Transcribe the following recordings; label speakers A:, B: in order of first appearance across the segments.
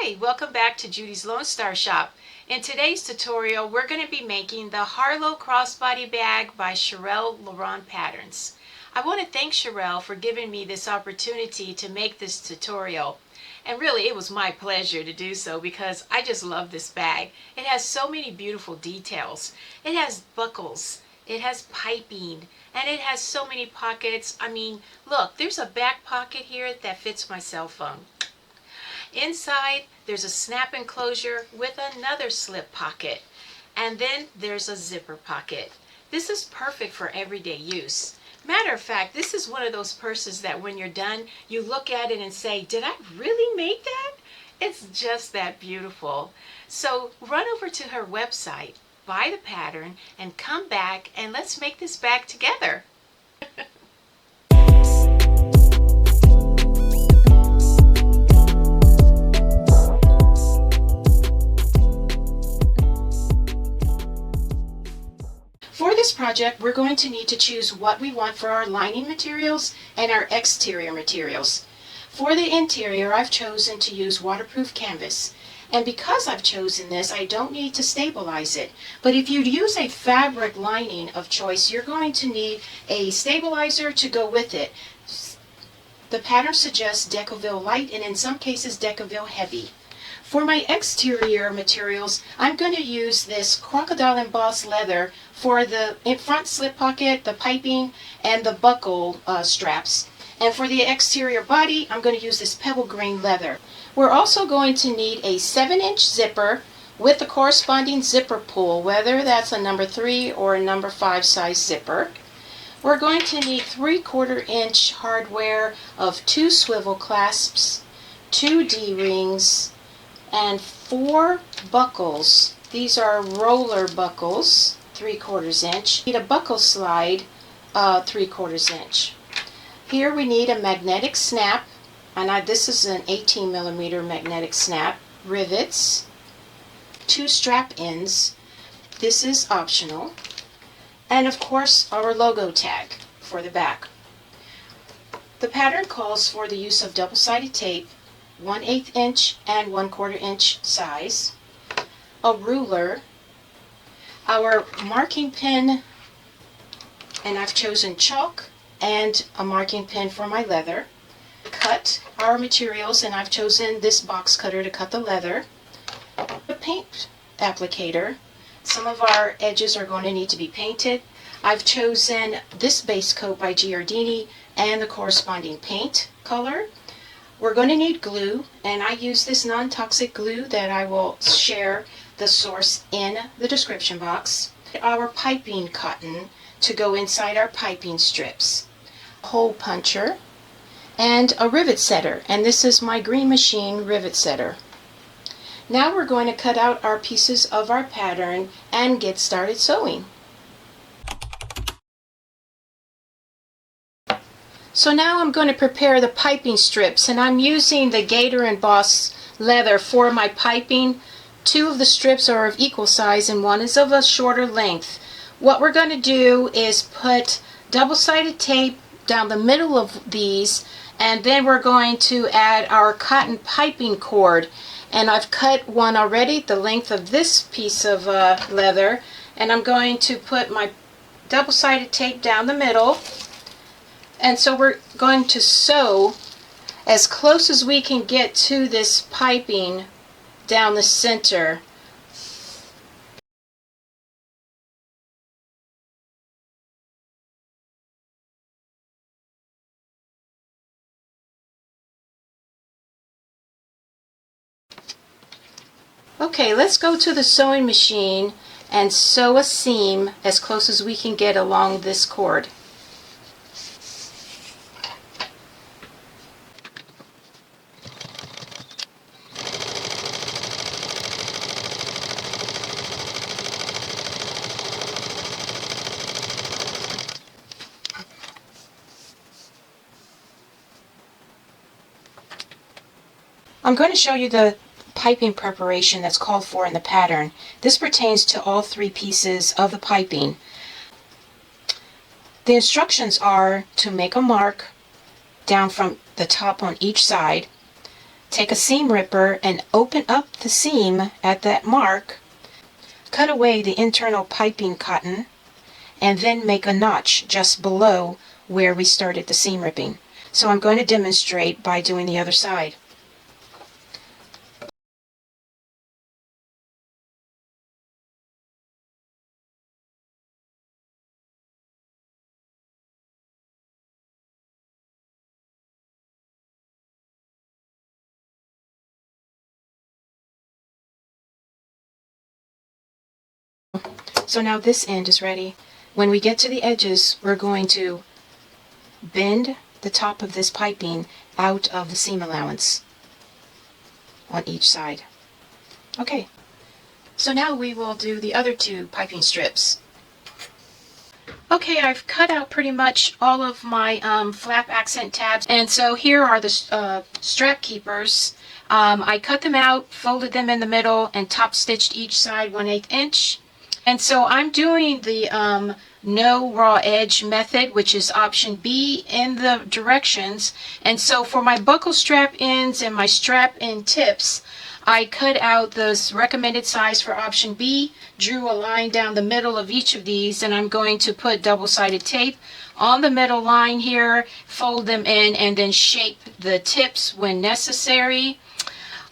A: Hi, welcome back to Judy's Lone Star Shop. In today's tutorial, we're going to be making the Harlowe Crossbody Bag by Cherelle Le'Ron Patterns. I want to thank Cherelle for giving me this opportunity to make this tutorial. And really, it was my pleasure to do so because I just love this bag. It has so many beautiful details. It has buckles, it has piping, and it has so many pockets. I mean, look, there's a back pocket here that fits my cell phone. Inside, there's a snap enclosure with another slip pocket. And then there's a zipper pocket. This is perfect for everyday use. Matter of fact, this is one of those purses that when you're done, you look at it and say, did I really make that? It's just that beautiful. So run over to her website, buy the pattern, and come back and let's make this bag together. For this project, we're going to need to choose what we want for our lining materials and our exterior materials. For the interior, I've chosen to use waterproof canvas. And because I've chosen this, I don't need to stabilize it. But if you use a fabric lining of choice, you're going to need a stabilizer to go with it. The pattern suggests Decoville light and in some cases Decoville heavy. For my exterior materials, I'm going to use this crocodile embossed leather for the front slip pocket, the piping, and the buckle straps. And for the exterior body, I'm going to use this pebble green leather. We're also going to need a 7-inch zipper with the corresponding zipper pull, whether that's a number 3 or a number 5 size zipper. We're going to need 3/4 inch hardware of 2 swivel clasps, 2 D-rings, and 4 buckles. These are roller buckles, 3/4 inch. Need a buckle slide, 3/4 inch. Here we need a magnetic snap, and this is an 18mm magnetic snap, rivets, 2 strap ends. This is optional. And of course, our logo tag for the back. The pattern calls for the use of double-sided tape, 1/8 inch and 1/4 inch size, a ruler, our marking pen, and I've chosen chalk and a marking pen for my leather. Cut our materials, and I've chosen this box cutter to cut the leather. A paint applicator. Some of our edges are going to need to be painted. I've chosen this base coat by Giardini and the corresponding paint color. We're going to need glue, and I use this non-toxic glue that I will share the source in the description box. Our piping cotton to go inside our piping strips. Hole puncher and a rivet setter, and this is my Green Machine rivet setter. Now we're going to cut out our pieces of our pattern and get started sewing. So now I'm going to prepare the piping strips, and I'm using the gator embossed leather for my piping. 2 of the strips are of equal size and 1 is of a shorter length. What we're going to do is put double-sided tape down the middle of these, and then we're going to add our cotton piping cord. And I've cut one already, the length of this piece of leather, and I'm going to put my double-sided tape down the middle. And so we're going to sew as close as we can get to this piping down the center. Okay, let's go to the sewing machine and sew a seam as close as we can get along this cord. I'm going to show you the piping preparation that's called for in the pattern. This pertains to all 3 pieces of the piping. The instructions are to make a mark down from the top on each side, take a seam ripper and open up the seam at that mark, cut away the internal piping cotton, and then make a notch just below where we started the seam ripping. So I'm going to demonstrate by doing the other side. So now this end is ready. When we get to the edges, we're going to bend the top of this piping out of the seam allowance on each side. Okay, so now we will do the other two piping strips. Okay, I've cut out pretty much all of my flap accent tabs, and so here are the strap keepers. I cut them out, folded them in the middle, and top stitched each side 1/8 inch. And so I'm doing the no raw edge method, which is option B in the directions. And so for my buckle strap ends and my strap end tips, I cut out the recommended size for option B, drew a line down the middle of each of these, and I'm going to put double-sided tape on the middle line here, fold them in, and then shape the tips when necessary.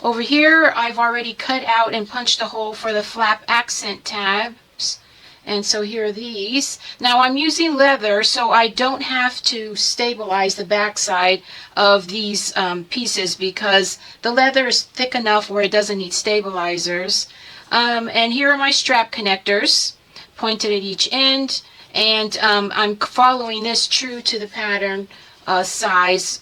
A: Over here, I've already cut out and punched a hole for the flap accent tabs. And so here are these. Now I'm using leather, so I don't have to stabilize the backside of these pieces because the leather is thick enough where it doesn't need stabilizers. And here are my strap connectors, pointed at each end. And I'm following this true to the pattern size.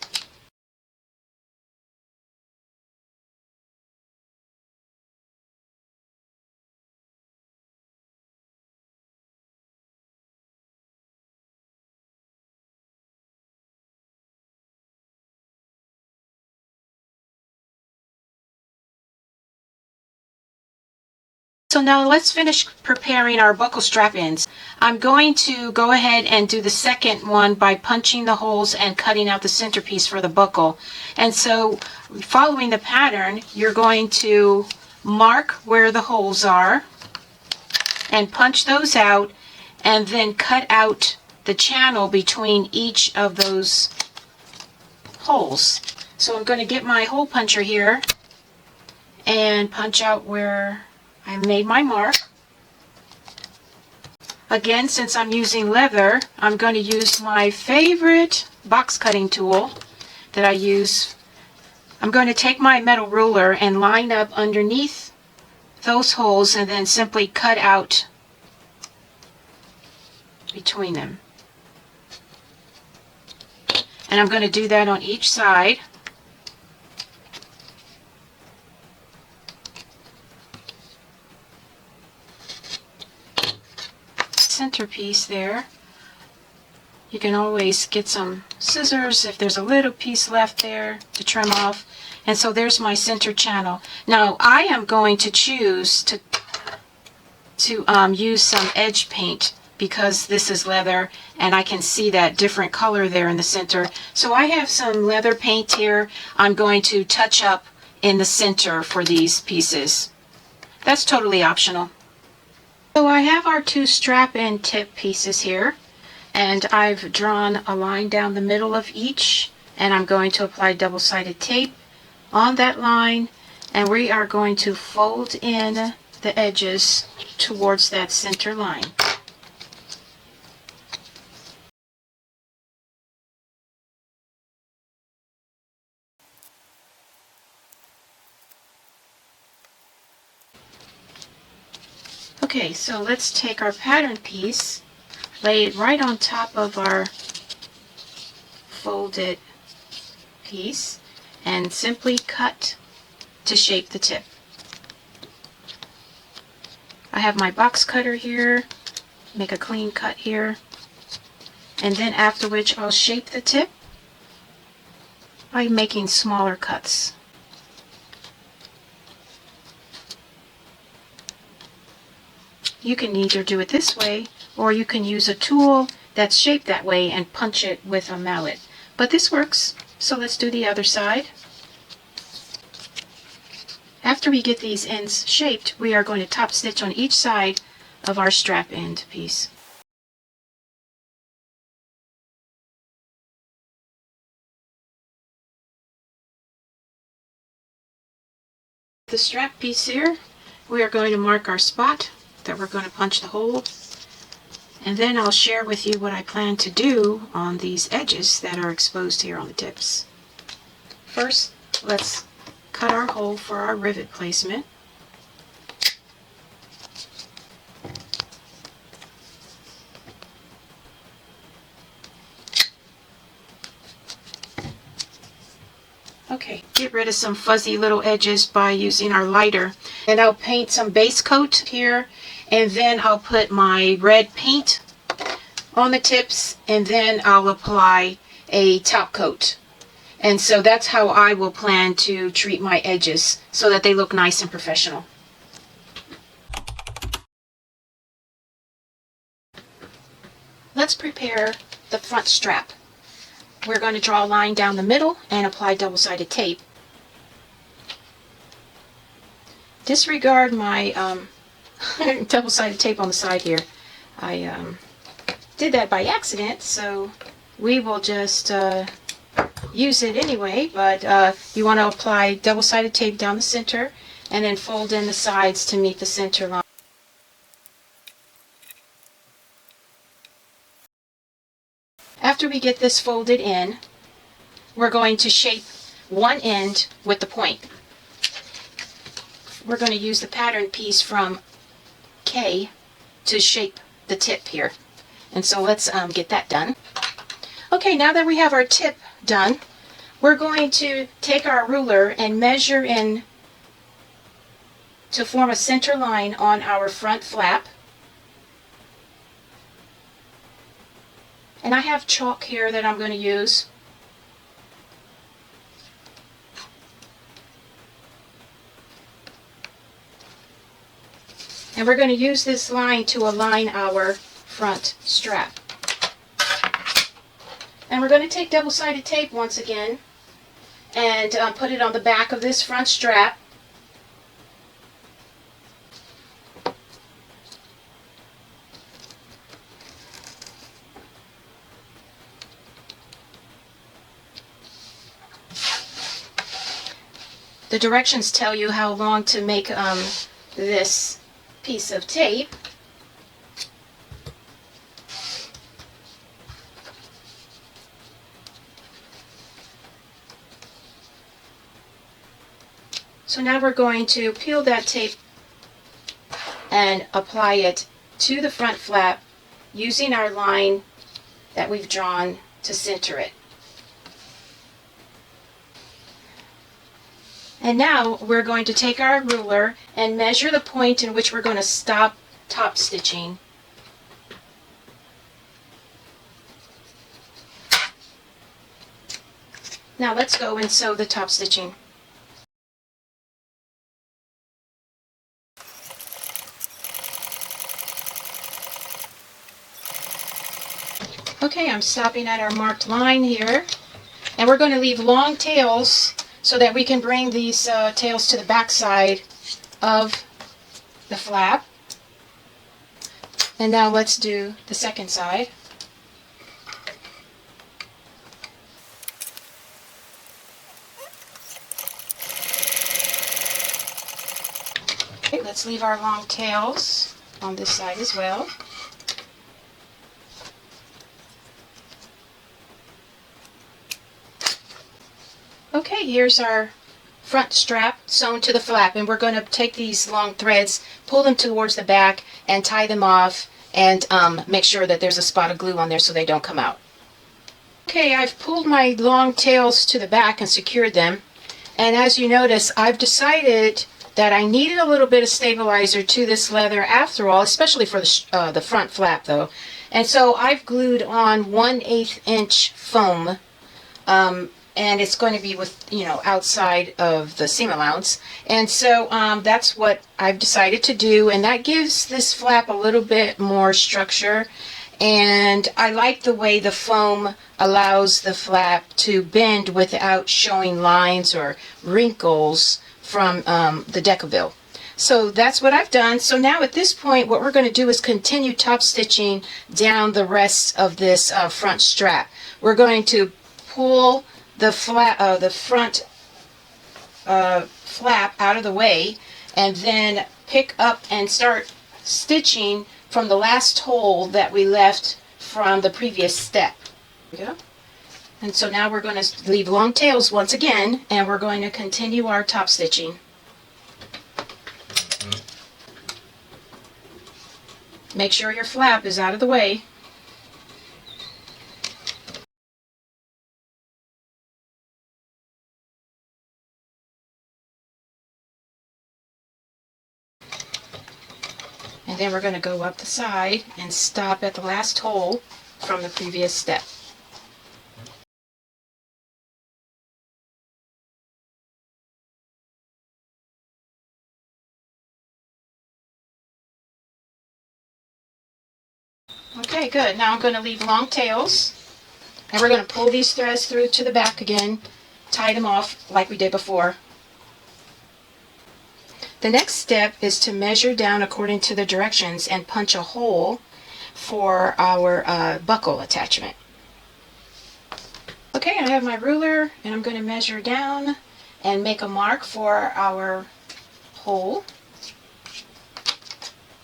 A: So now let's finish preparing our buckle strap ends. I'm going to go ahead and do the second one by punching the holes and cutting out the centerpiece for the buckle. And so following the pattern, you're going to mark where the holes are and punch those out and then cut out the channel between each of those holes. So I'm going to get my hole puncher here and punch out where I made my mark. Again, since I'm using leather, I'm going to use my favorite box cutting tool that I use. I'm going to take my metal ruler and line up underneath those holes and then simply cut out between them. And I'm going to do that on each side. Centerpiece there. You can always get some scissors if there's a little piece left there to trim off. And so there's my center channel. Now I am going to choose to use some edge paint because this is leather and I can see that different color there in the center. So I have some leather paint here I'm going to touch up in the center for these pieces. That's totally optional. So I have our two strap and tip pieces here, and I've drawn a line down the middle of each, and I'm going to apply double-sided tape on that line, and we are going to fold in the edges towards that center line. Okay, so let's take our pattern piece, lay it right on top of our folded piece, and simply cut to shape the tip. I have my box cutter here, make a clean cut here, and then after which I'll shape the tip by making smaller cuts. You can either do it this way, or you can use a tool that's shaped that way and punch it with a mallet. But this works, so let's do the other side. After we get these ends shaped, we are going to top stitch on each side of our strap end piece. The strap piece here, we are going to mark our spot that we're going to punch the hole, and then I'll share with you what I plan to do on these edges that are exposed here on the tips. First, let's cut our hole for our rivet placement. Okay, get rid of some fuzzy little edges by using our lighter. And I'll paint some base coat here, and then I'll put my red paint on the tips, and then I'll apply a top coat. And so that's how I will plan to treat my edges, so that they look nice and professional. Let's prepare the front strap. We're going to draw a line down the middle and apply double-sided tape. Disregard my double-sided tape on the side here. I did that by accident, so we will just use it anyway, but you want to apply double-sided tape down the center and then fold in the sides to meet the center line. After we get this folded in, we're going to shape one end with the point. We're going to use the pattern piece from K to shape the tip here. And so let's get that done. Okay, now that we have our tip done, we're going to take our ruler and measure in to form a center line on our front flap. And I have chalk here that I'm going to use. And we're going to use this line to align our front strap. And we're going to take double-sided tape once again and put it on the back of this front strap. The directions tell you how long to make this piece of tape. So now we're going to peel that tape and apply it to the front flap using our line that we've drawn to center it. And now we're going to take our ruler and measure the point in which we're going to stop top stitching. Now let's go and sew the top stitching. Okay, I'm stopping at our marked line here, and we're going to leave long tails so that we can bring these tails to the back side of the flap. And now let's do the second side. Okay, let's leave our long tails on this side as well. Okay, here's our front strap sewn to the flap, and we're going to take these long threads, pull them towards the back, and tie them off, and make sure that there's a spot of glue on there so they don't come out. Okay, I've pulled my long tails to the back and secured them, and as you notice, I've decided that I needed a little bit of stabilizer to this leather after all, especially for the front flap though. And so I've glued on 1/8 inch foam, and it's going to be with, outside of the seam allowance. And so that's what I've decided to do, and that gives this flap a little bit more structure. And I like the way the foam allows the flap to bend without showing lines or wrinkles from the Decaville. So that's what I've done. So now at this point, what we're going to do is continue top stitching down the rest of this front strap. We're going to pull the front flap out of the way, and then pick up and start stitching from the last hole that we left from the previous step. Yeah. And so now we're going to leave long tails once again, and we're going to continue our top stitching. Make sure your flap is out of the way. And then we're going to go up the side and stop at the last hole from the previous step. Okay, good. Now I'm going to leave long tails, and we're going to pull these threads through to the back again, tie them off like we did before. The next step is to measure down according to the directions and punch a hole for our buckle attachment. Okay, I have my ruler, and I'm going to measure down and make a mark for our hole.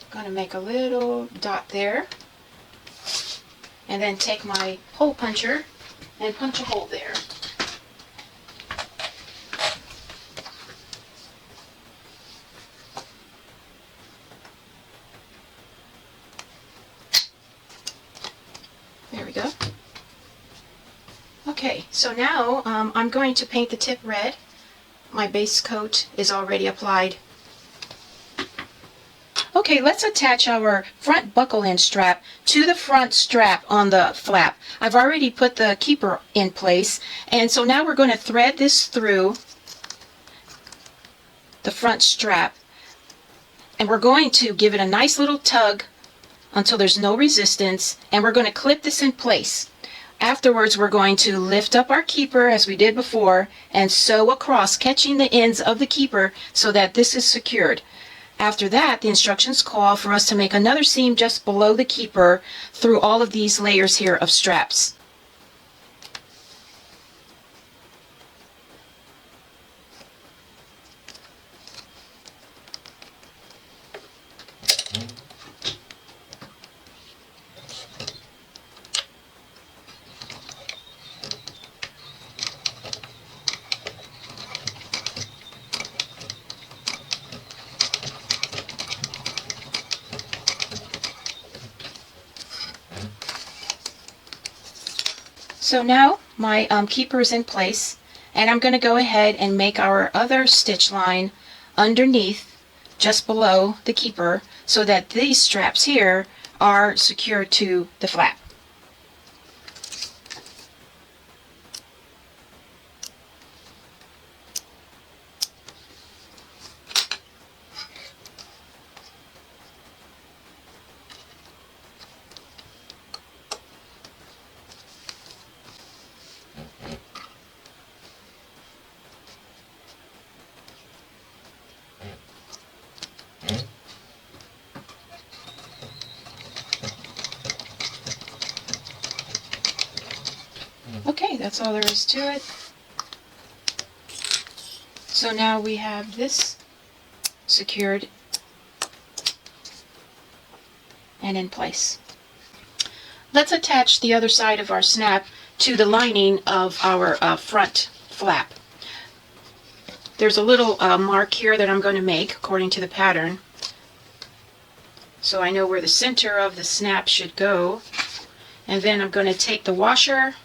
A: I'm going to make a little dot there, and then take my hole puncher and punch a hole there. There we go. Okay, so now I'm going to paint the tip red. My base coat is already applied. Okay, let's attach our front buckle end strap to the front strap on the flap. I've already put the keeper in place, and so now we're going to thread this through the front strap, and we're going to give it a nice little tug until there's no resistance, and we're going to clip this in place. Afterwards, we're going to lift up our keeper as we did before and sew across, catching the ends of the keeper so that this is secured. After that, the instructions call for us to make another seam just below the keeper through all of these layers here of straps. So now my keeper is in place, and I'm going to go ahead and make our other stitch line underneath, just below the keeper, so that these straps here are secured to the flap. Okay, that's all there is to it. So now we have this secured and in place. Let's attach the other side of our snap to the lining of our front flap. There's a little mark here that I'm going to make according to the pattern, so I know where the center of the snap should go. And then I'm going to take the washer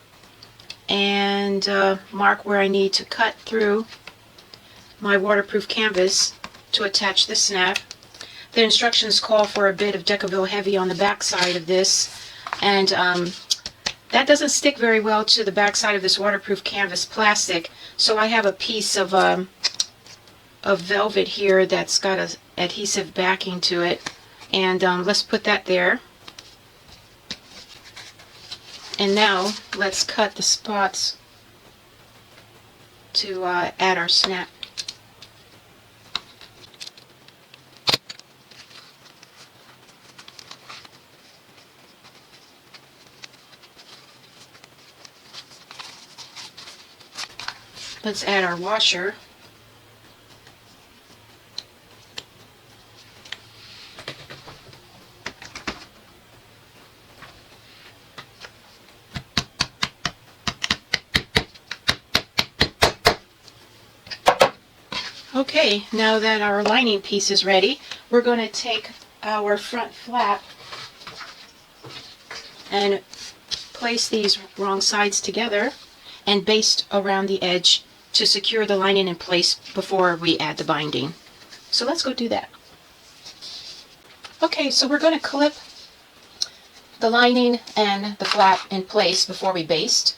A: and mark where I need to cut through my waterproof canvas to attach the snap. The instructions call for a bit of Decaville Heavy on the back side of this, and that doesn't stick very well to the back side of this waterproof canvas plastic, so I have a piece of velvet here that's got an adhesive backing to it, and let's put that there. And now let's cut the spots to add our snap. Let's add our washer. Okay, now that our lining piece is ready, we're going to take our front flap and place these wrong sides together and baste around the edge to secure the lining in place before we add the binding. So let's go do that. Okay, so we're going to clip the lining and the flap in place before we baste.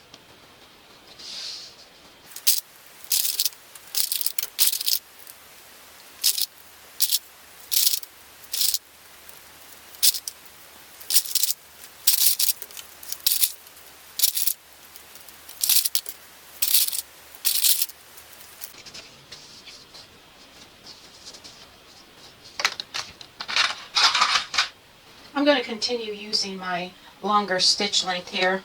A: I'm going to continue using my longer stitch length here.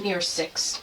A: Near 6.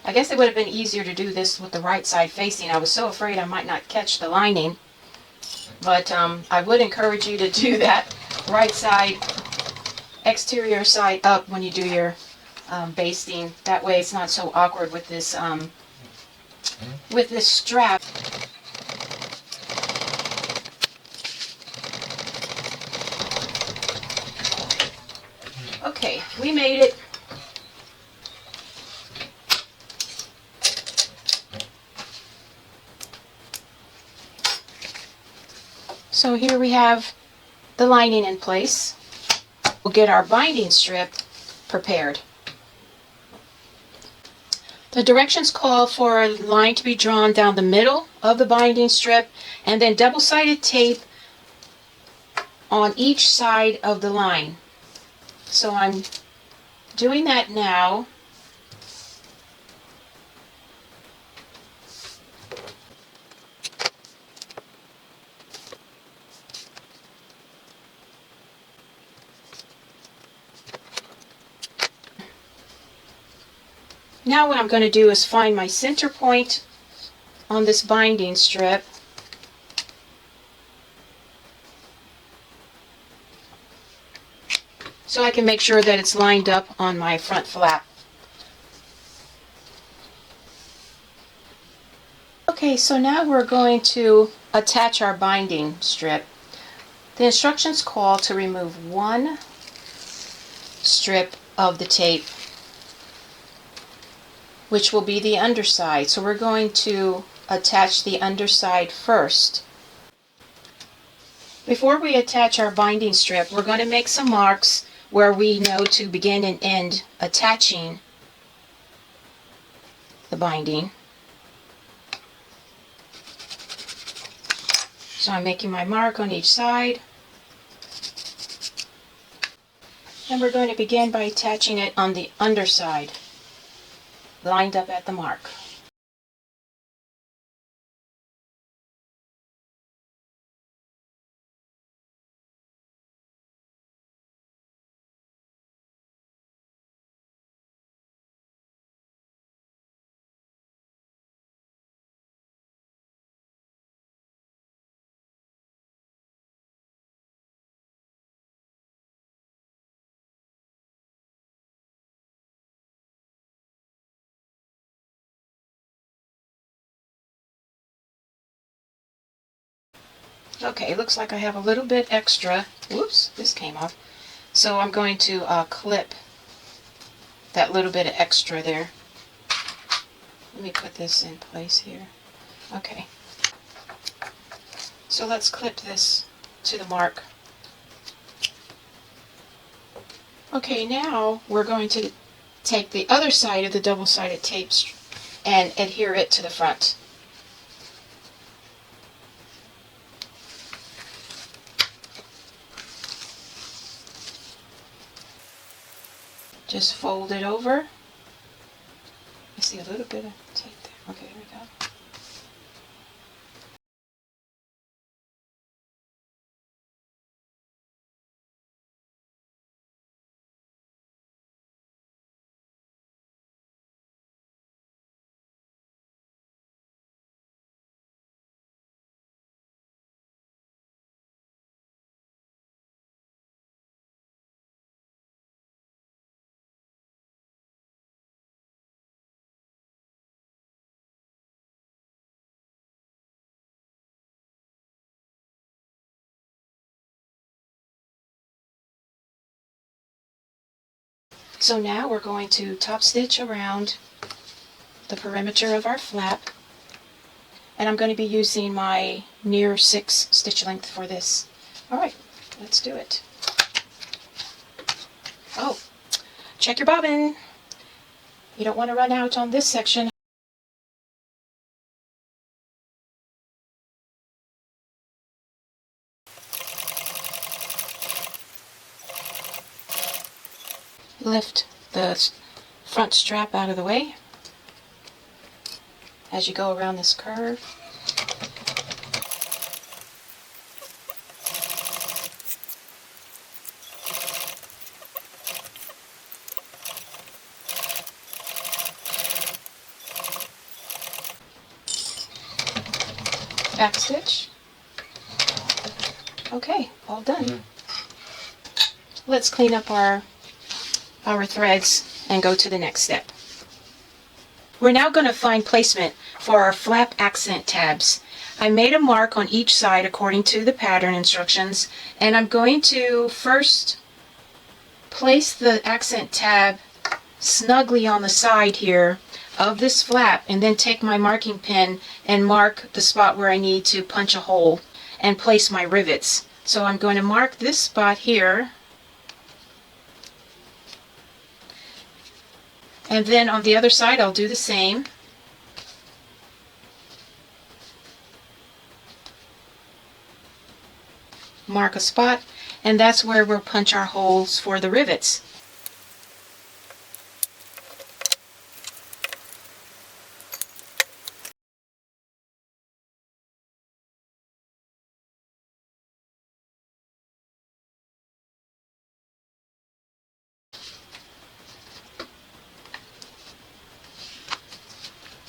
A: I guess it would have been easier to do this with the right side facing. I was so afraid I might not catch the lining. But I would encourage you to do that right side, exterior side up when you do your basting. That way it's not so awkward with this strap. Okay, we made it. So here we have the lining in place. We'll get our binding strip prepared. The directions call for a line to be drawn down the middle of the binding strip and then double-sided tape on each side of the line. So I'm doing that now. Now what I'm going to do is find my center point on this binding strip. So I can make sure that it's lined up on my front flap. Okay, so now we're going to attach our binding strip. The instructions call to remove one strip of the tape, which will be the underside. So we're going to attach the underside first. Before we attach our binding strip, we're going to make some marks where we know to begin and end attaching the binding. So I'm making my mark on each side. And we're going to begin by attaching it on the underside, lined up at the mark. Okay, looks like I have a little bit extra. Whoops, this came off. So I'm going to clip that little bit of extra there. Let me put this in place here. Okay. So let's clip this to the mark. Okay, now we're going to take the other side of the double-sided tape and adhere it to the front. Just fold it over. I see a little bit of tape there. Okay, here we go. So now we're going to top stitch around the perimeter of our flap, and I'm going to be using my near 6 stitch length for this. Alright, let's do it. Oh, check your bobbin. You don't want to run out on this section. Lift the front strap out of the way as you go around this curve. Back stitch. Okay, all done. Let's clean up our threads and go to the next step. We're now going to find placement for our flap accent tabs. I made a mark on each side according to the pattern instructions, and I'm going to first place the accent tab snugly on the side here of this flap, and then take my marking pin and mark the spot where I need to punch a hole and place my rivets. So I'm going to mark this spot here, and then on the other side I'll do the same. Mark a spot, and that's where we'll punch our holes for the rivets.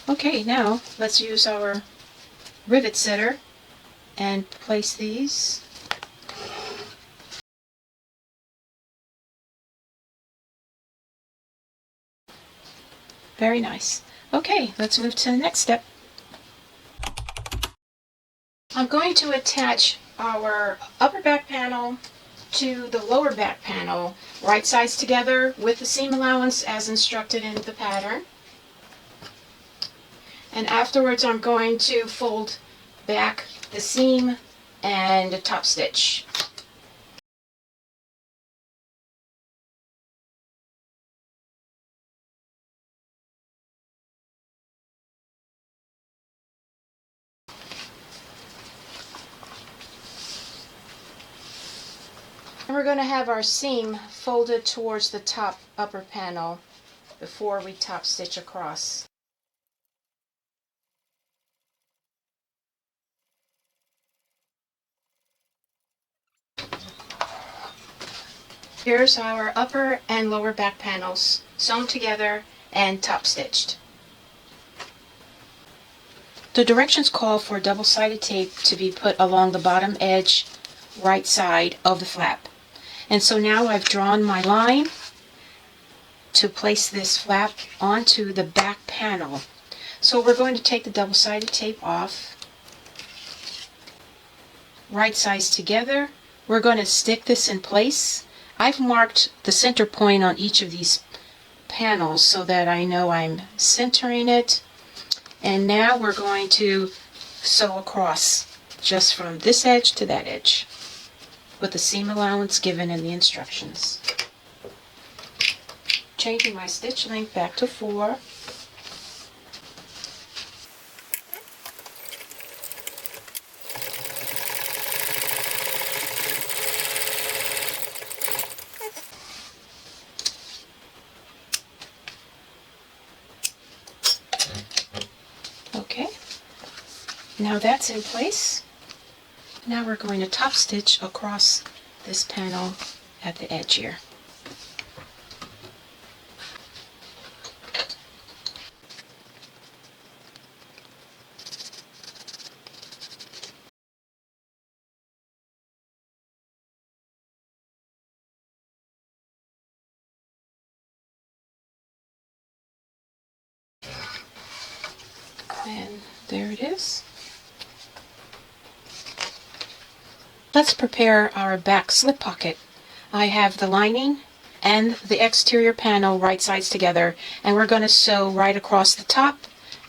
A: Okay, now let's use our rivet setter and place these. Very nice. Okay, let's move to the next step. I'm going to attach our upper back panel to the lower back panel, right sides together with the seam allowance as instructed in the pattern. And afterwards I'm going to fold back the seam and top stitch. And we're going to have our seam folded towards the top upper panel before we top stitch across. Here's our upper and lower back panels sewn together and top stitched. The directions call for double-sided tape to be put along the bottom edge right side of the flap. And so now I've drawn my line to place this flap onto the back panel. So we're going to take the double-sided tape off, right sides together. We're going to stick this in place. I've marked the center point on each of these panels so that I know I'm centering it. And now we're going to sew across just from this edge to that edge with the seam allowance given in the instructions. changing my stitch length back to 4. Okay, now that's in place. Now we're going to top stitch across this panel at the edge here. And there it is. Let's prepare our back slip pocket. I have the lining and the exterior panel right sides together, and we're going to sew right across the top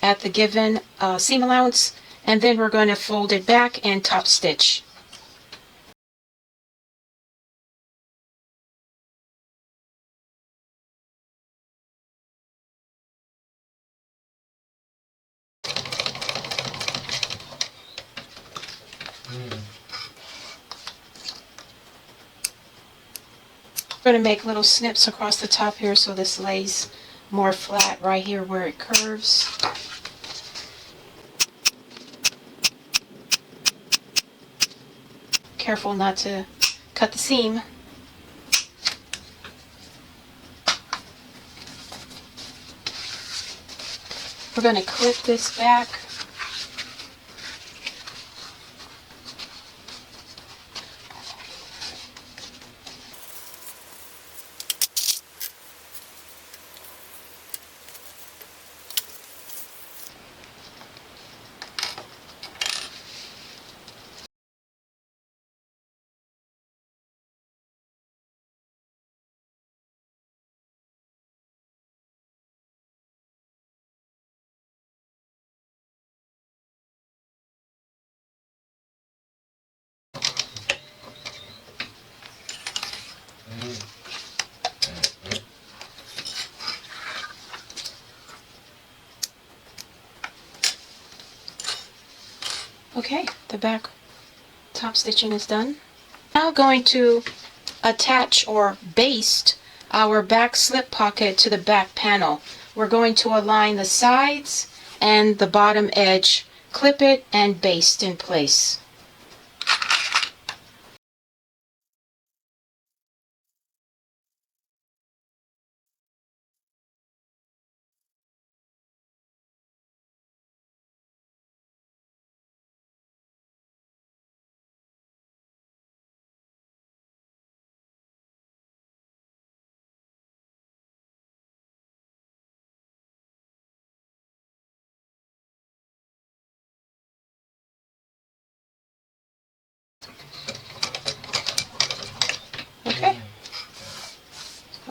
A: at the given seam allowance, and then we're going to fold it back and top stitch. We're going to make little snips across the top here so this lays more flat right here where it curves. Careful not to cut the seam. We're going to clip this back. Okay, the back top stitching is done. Now going to attach or baste our back slip pocket to the back panel. We're going to align the sides and the bottom edge, clip it, and baste in place.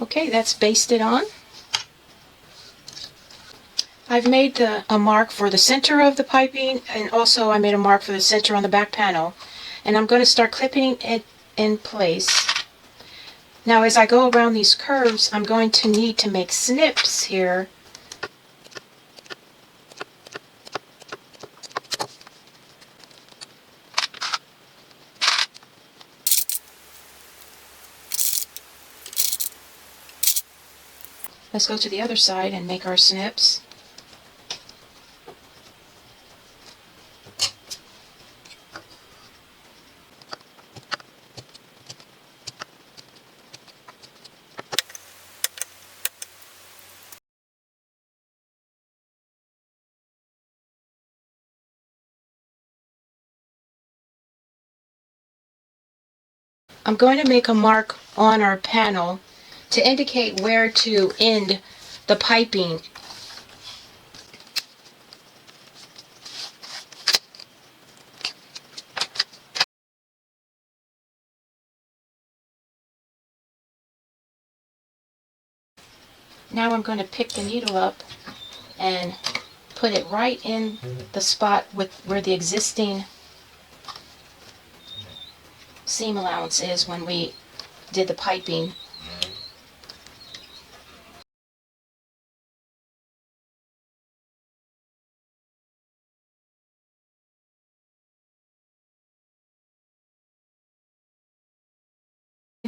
A: Okay, that's basted on. I've made a mark for the center of the piping, and also I made a mark for the center on the back panel. And I'm going to start clipping it in place. Now as I go around these curves, I'm going to need to make snips here. Let's go to the other side and make our snips. I'm going to make a mark on our panel to indicate where to end the piping. Now I'm going to pick the needle up and put it right in the spot where the existing seam allowance is when we did the piping.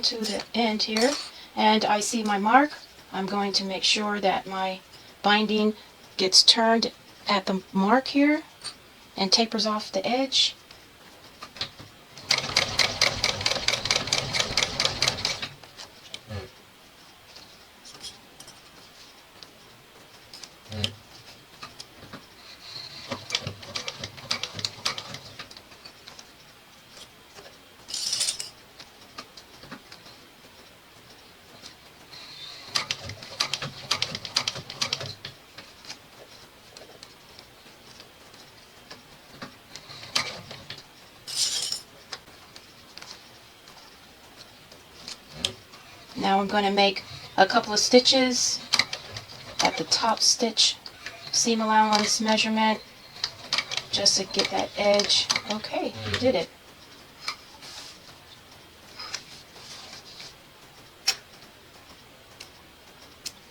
A: To the end here, and I see my mark. I'm going to make sure that my binding gets turned at the mark here and tapers off the edge. Now I'm going to make a couple of stitches at the top stitch seam allowance measurement just to get that edge. Okay, we did it.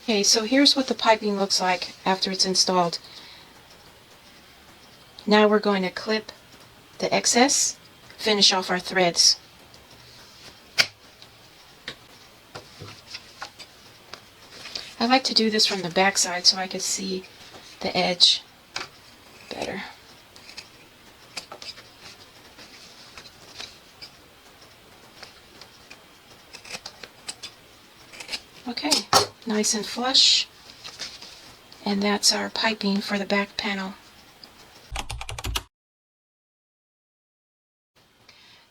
A: Okay, so here's what the piping looks like after it's installed. Now we're going to clip the excess, finish off our threads. I like to do this from the back side so I can see the edge better. Okay, nice and flush. And that's our piping for the back panel.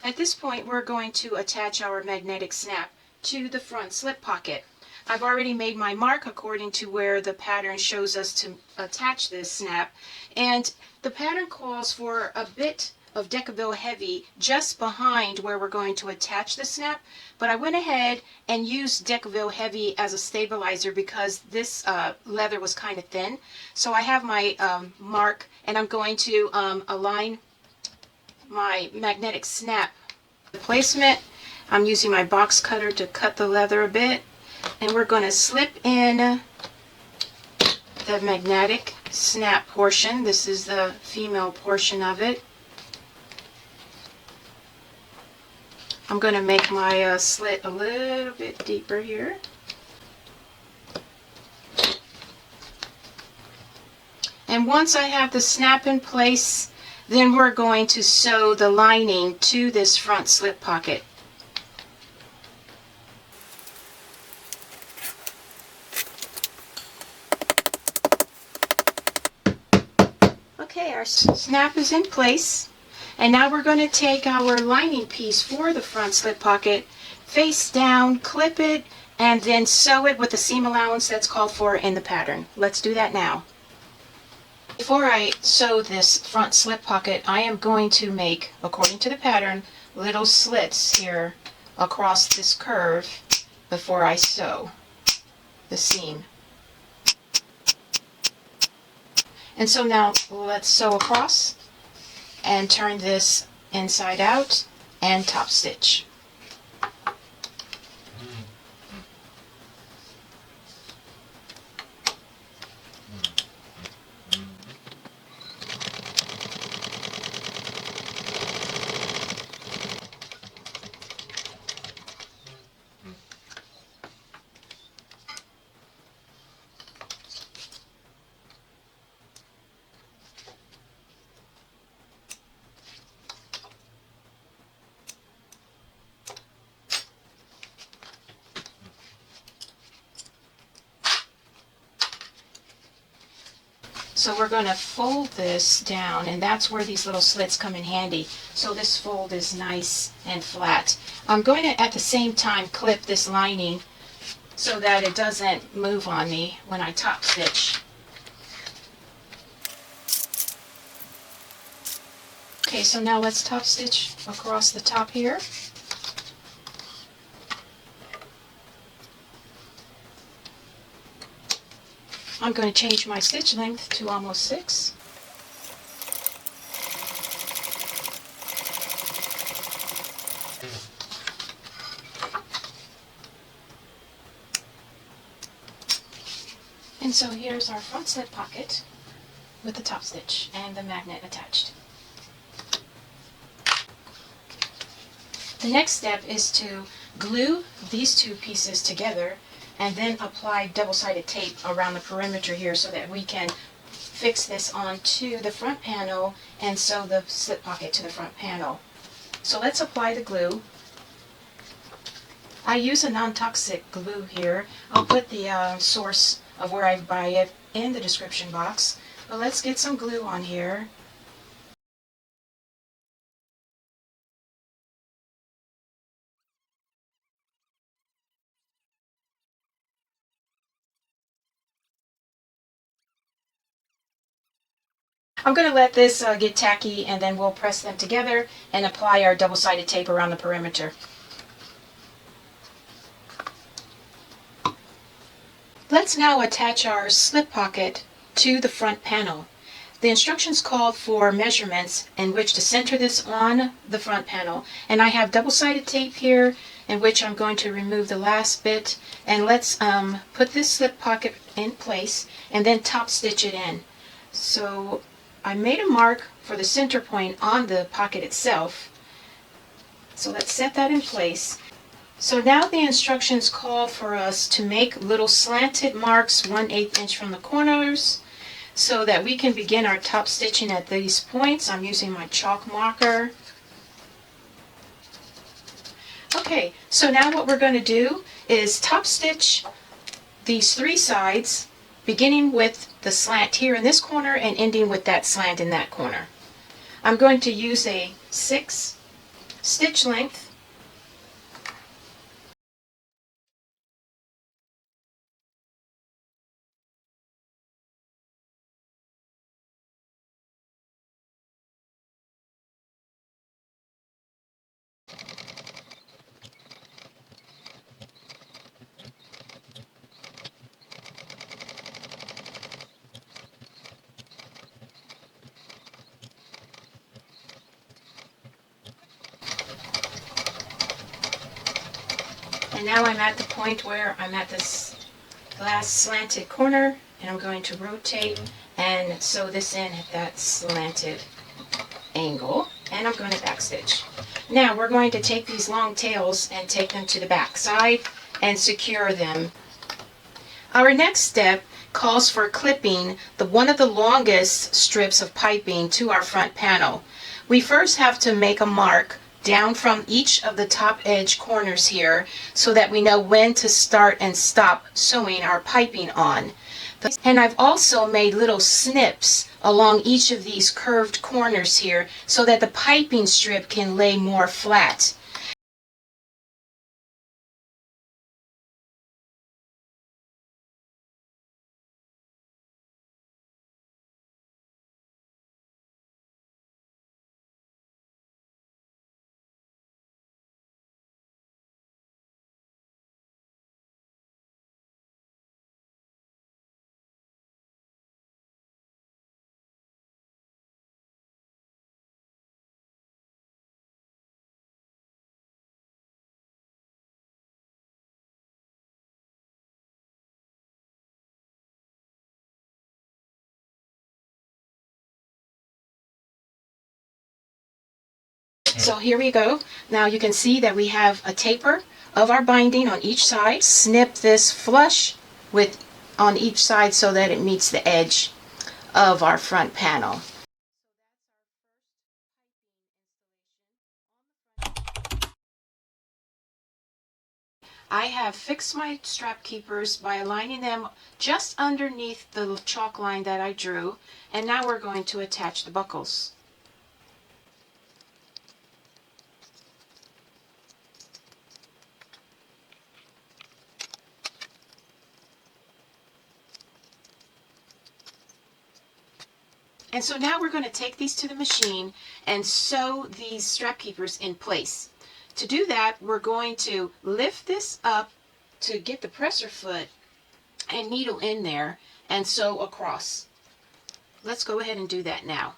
A: At this point, we're going to attach our magnetic snap to the front slip pocket. I've already made my mark according to where the pattern shows us to attach this snap, and the pattern calls for a bit of Decaville Heavy just behind where we're going to attach the snap, but I went ahead and used Decaville Heavy as a stabilizer because this leather was kind of thin. So I have my mark, and I'm going to align my magnetic snap placement. I'm using my box cutter to cut the leather a bit. And we're going to slip in the magnetic snap portion. This is the female portion of it. I'm going to make my slit a little bit deeper here. And once I have the snap in place, then we're going to sew the lining to this front slip pocket. Okay, our snap is in place, and now we're going to take our lining piece for the front slip pocket, face down, clip it, and then sew it with the seam allowance that's called for in the pattern. Let's do that now. Before I sew this front slip pocket, I am going to make, according to the pattern, little slits here across this curve before I sew the seam. And so now let's sew across and turn this inside out and top stitch. So we're going to fold this down, and that's where these little slits come in handy. So this fold is nice and flat. I'm going to, at the same time, clip this lining so that it doesn't move on me when I top stitch. Okay, so now let's top stitch across the top here. I'm going to change my stitch length to almost 6. And so here's our front slip pocket with the top stitch and the magnet attached. The next step is to glue these two pieces together and then apply double-sided tape around the perimeter here so that we can fix this onto the front panel and sew the slip pocket to the front panel. So let's apply the glue. I use a non-toxic glue here. I'll put the source of where I buy it in the description box. But let's get some glue on here. I'm going to let this get tacky, and then we'll press them together and apply our double-sided tape around the perimeter. Let's now attach our slip pocket to the front panel. The instructions call for measurements in which to center this on the front panel, and I have double-sided tape here in which I'm going to remove the last bit, and let's put this slip pocket in place and then top stitch it in. So I made a mark for the center point on the pocket itself, so let's set that in place. So now the instructions call for us to make little slanted marks 1/8 inch from the corners so that we can begin our top stitching at these points. I'm using my chalk marker. Okay, so now what we're going to do is top stitch these three sides, beginning with the slant here in this corner and ending with that slant in that corner. I'm going to use a 6 stitch length. And now I'm at the point where I'm at this last slanted corner, and I'm going to rotate and sew this in at that slanted angle, and I'm going to backstitch. Now we're going to take these long tails and take them to the back side and secure them. Our next step calls for clipping one of the longest strips of piping to our front panel. We first have to make a mark down from each of the top edge corners here so that we know when to start and stop sewing our piping on. And I've also made little snips along each of these curved corners here so that the piping strip can lay more flat. So here we go. Now you can see that we have a taper of our binding on each side. Snip this flush with on each side so that it meets the edge of our front panel. I have fixed my strap keepers by aligning them just underneath the chalk line that I drew, and now we're going to attach the buckles. And so now we're going to take these to the machine and sew these strap keepers in place. To do that, we're going to lift this up to get the presser foot and needle in there and sew across. Let's go ahead and do that now.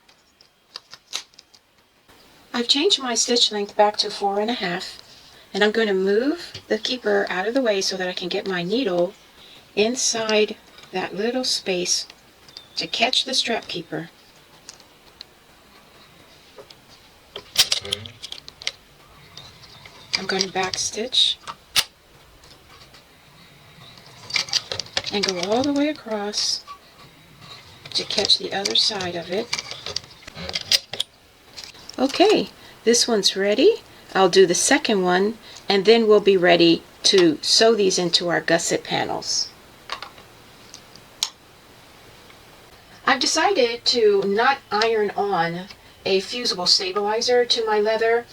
A: I've changed my stitch length back to 4.5, and I'm going to move the keeper out of the way so that I can get my needle inside that little space to catch the strap keeper. I'm going to back stitch and go all the way across to catch the other side of it. Okay, this one's ready. I'll do the second one, and then we'll be ready to sew these into our gusset panels. I've decided to not iron on a fusible stabilizer to my leather,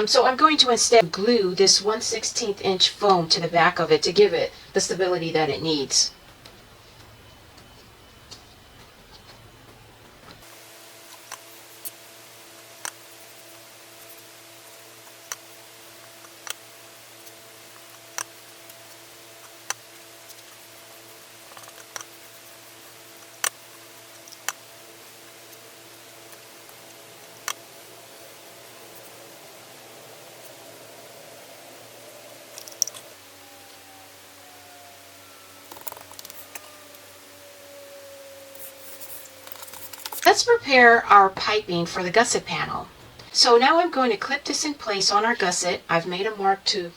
A: so I'm going to instead glue this 1/16 inch foam to the back of it to give it the stability that it needs. Let's prepare our piping for the gusset panel. So now I'm going to clip this in place on our gusset. I've made a mark to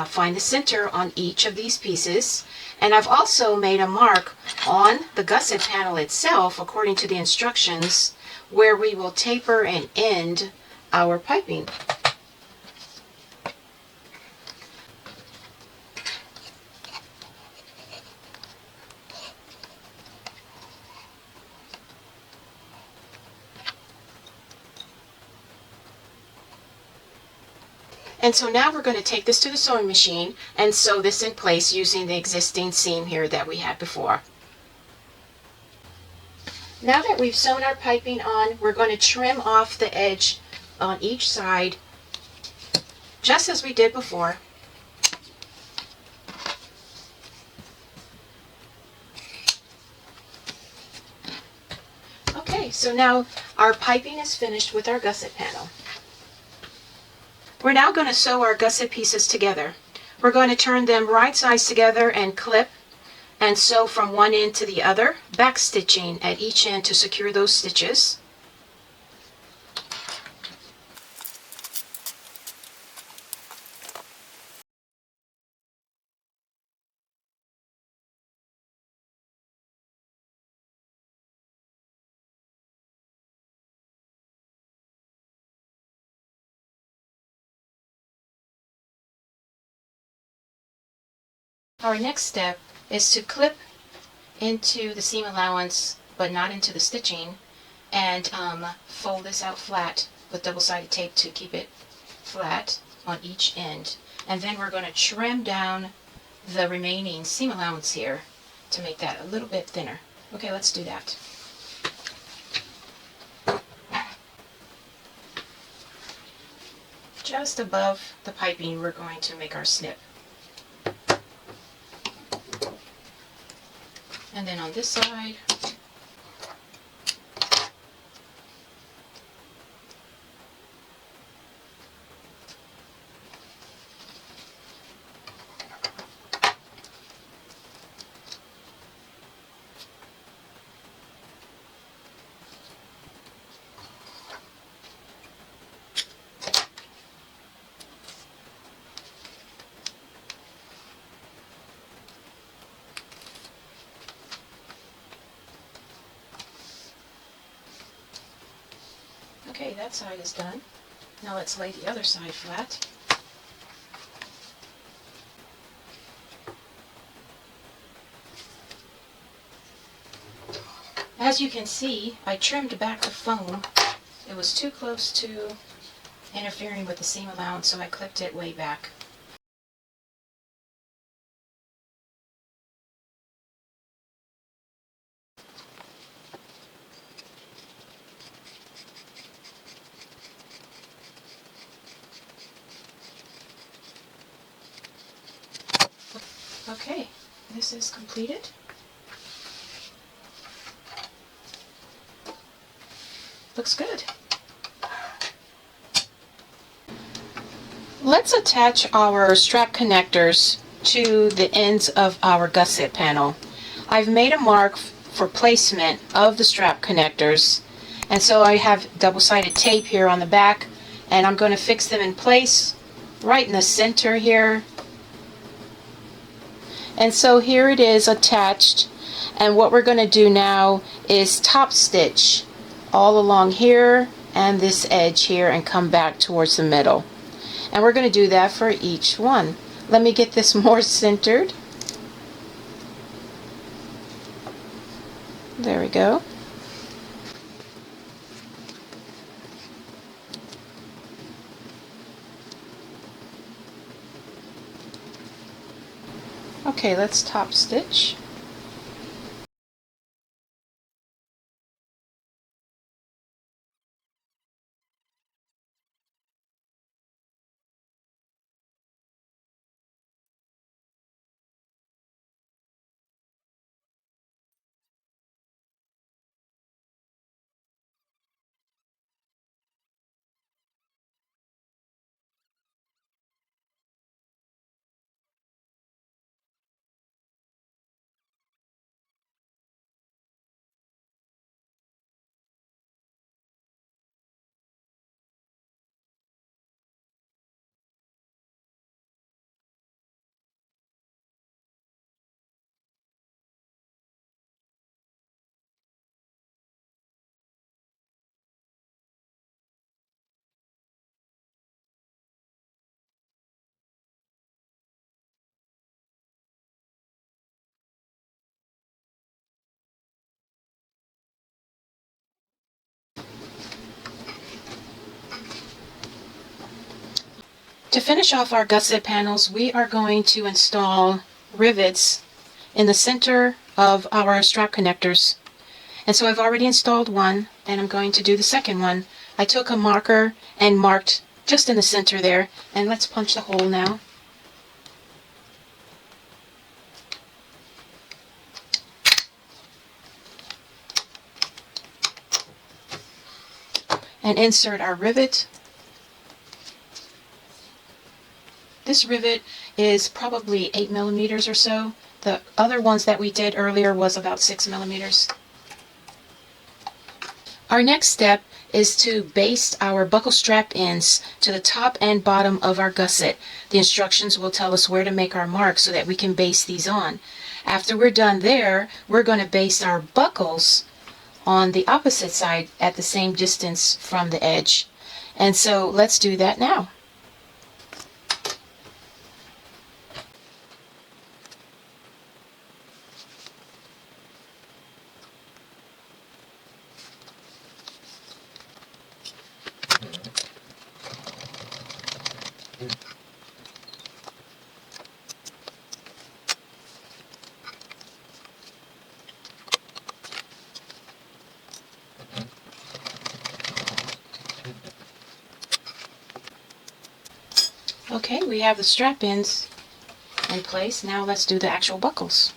A: find the center on each of these pieces, and I've also made a mark on the gusset panel itself according to the instructions where we will taper and end our piping. And so now we're going to take this to the sewing machine and sew this in place using the existing seam here that we had before. Now that we've sewn our piping on, we're going to trim off the edge on each side, just as we did before. Okay, so now our piping is finished with our gusset panel. We're now going to sew our gusset pieces together. We're going to turn them right sides together and clip and sew from one end to the other, back stitching at each end to secure those stitches. Our next step is to clip into the seam allowance, but not into the stitching, and fold this out flat with double-sided tape to keep it flat on each end. And then we're going to trim down the remaining seam allowance here to make that a little bit thinner. Okay, let's do that. Just above the piping, we're going to make our snip. And then on this side, okay, that side is done. Now let's lay the other side flat. As you can see, I trimmed back the foam. It was too close to interfering with the seam allowance, so I clipped it way back. Okay, this is completed. Looks good. Let's attach our strap connectors to the ends of our gusset panel. I've made a mark for placement of the strap connectors, and so I have double-sided tape here on the back, and I'm going to fix them in place right in the center here. And so here it is attached, and what we're going to do now is top stitch all along here and this edge here and come back towards the middle. And we're going to do that for each one. Let me get this more centered. There we go. Okay, let's top stitch. To finish off our gusset panels, we are going to install rivets in the center of our strap connectors. And so I've already installed one, and I'm going to do the second one. I took a marker and marked just in the center there, and let's punch the hole now. And insert our rivet. This rivet is probably 8 millimeters or so. The other ones that we did earlier was about 6 millimeters. Our next step is to baste our buckle strap ends to the top and bottom of our gusset. The instructions will tell us where to make our marks so that we can baste these on. After we're done there, we're going to baste our buckles on the opposite side at the same distance from the edge. And so let's do that now. Okay, we have the strap ends in place. Now let's do the actual buckles.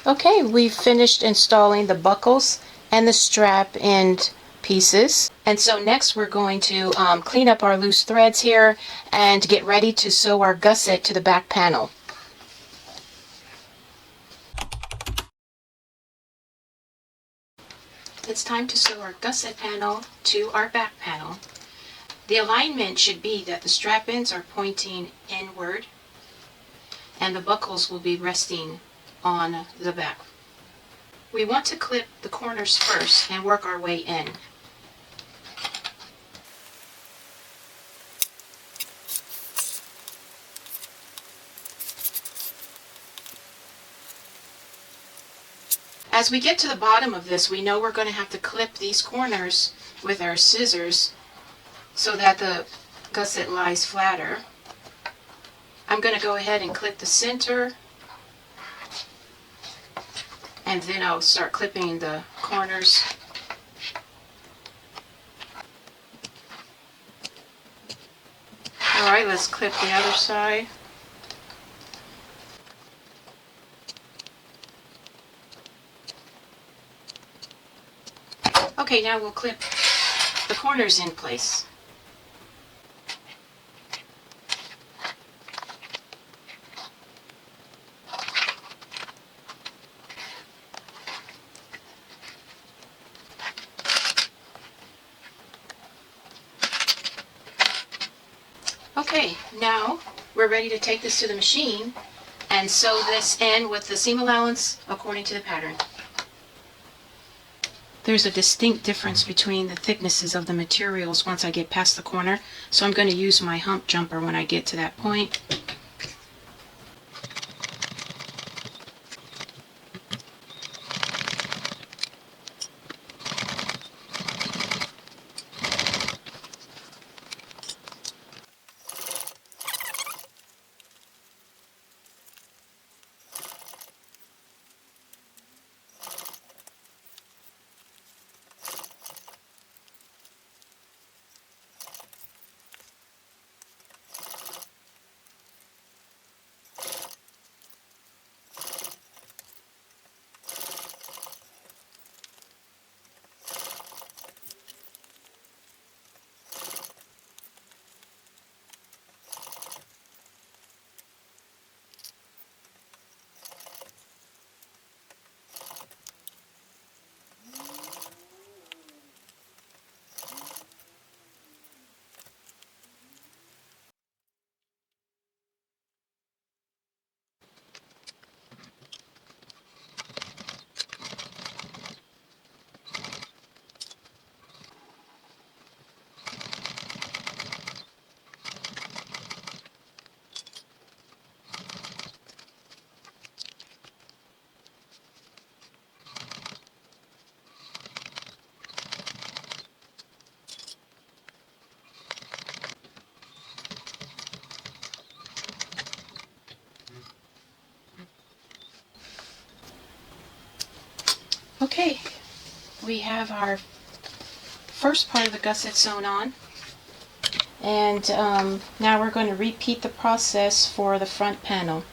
A: Okay, we've finished installing the buckles and the strap end pieces. And so next we're going to clean up our loose threads here and get ready to sew our gusset to the back panel. It's time to sew our gusset panel to our back panel. The alignment should be that the strap ends are pointing inward and the buckles will be resting on the back. We want to clip the corners first and work our way in. As we get to the bottom of this, we know we're going to have to clip these corners with our scissors so that the gusset lies flatter. I'm going to go ahead and clip the center, and then I'll start clipping the corners. Alright, let's clip the other side. Okay, now we'll clip the corners in place. Okay, now we're ready to take this to the machine and sew this in with the seam allowance according to the pattern. There's a distinct difference between the thicknesses of the materials once I get past the corner, so I'm going to use my hump jumper when I get to that point. Okay, we have our first part of the gusset sewn on, and now we're going to repeat the process for the front panel.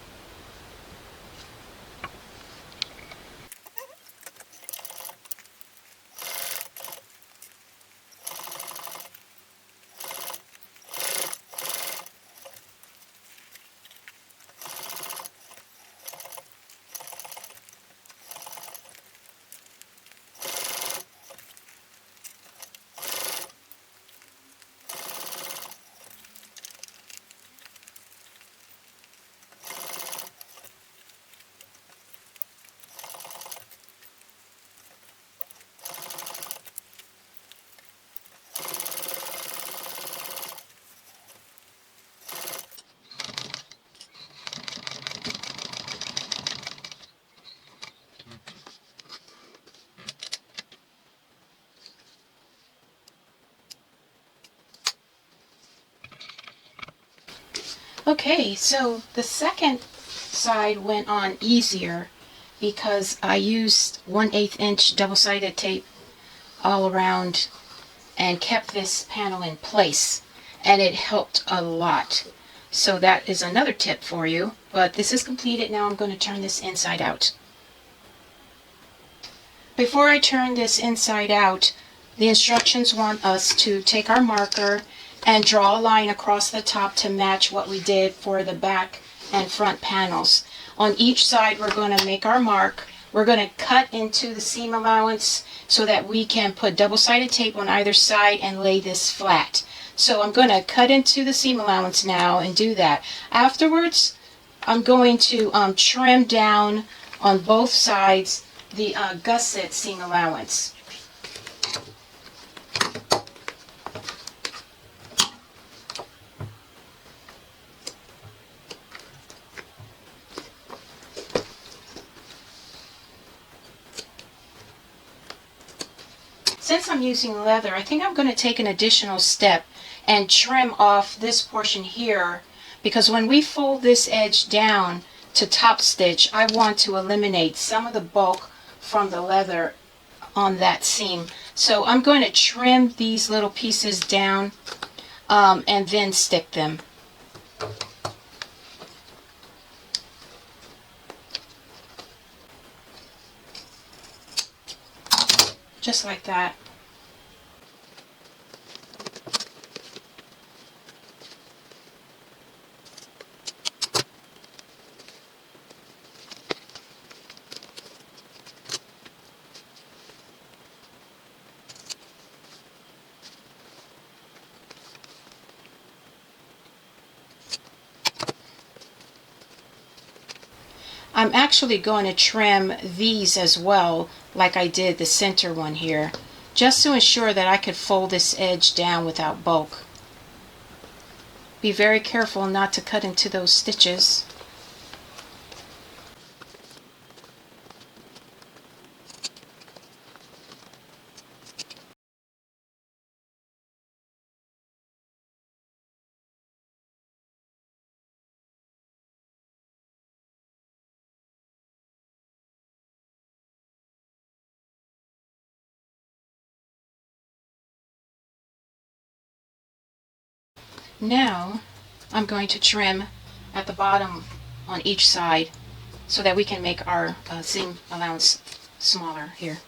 A: Okay, so the second side went on easier because I used 1/8 inch double-sided tape all around and kept this panel in place, and it helped a lot. So that is another tip for you, but this is completed. Now I'm going to turn this inside out. Before I turn this inside out, the instructions want us to take our marker and draw a line across the top to match what we did for the back and front panels. On each side we're going to make our mark. We're going to cut into the seam allowance so that we can put double-sided tape on either side and lay this flat. So I'm going to cut into the seam allowance now and do that. Afterwards, I'm going to trim down on both sides the gusset seam allowance. Since I'm using leather, I think I'm going to take an additional step and trim off this portion here because when we fold this edge down to top stitch, I want to eliminate some of the bulk from the leather on that seam. So I'm going to trim these little pieces down and then stick them. Just like that. I'm actually going to trim these as well, like I did the center one here, just to ensure that I could fold this edge down without bulk. Be very careful not to cut into those stitches. Now I'm going to trim at the bottom on each side so that we can make our seam allowance smaller here.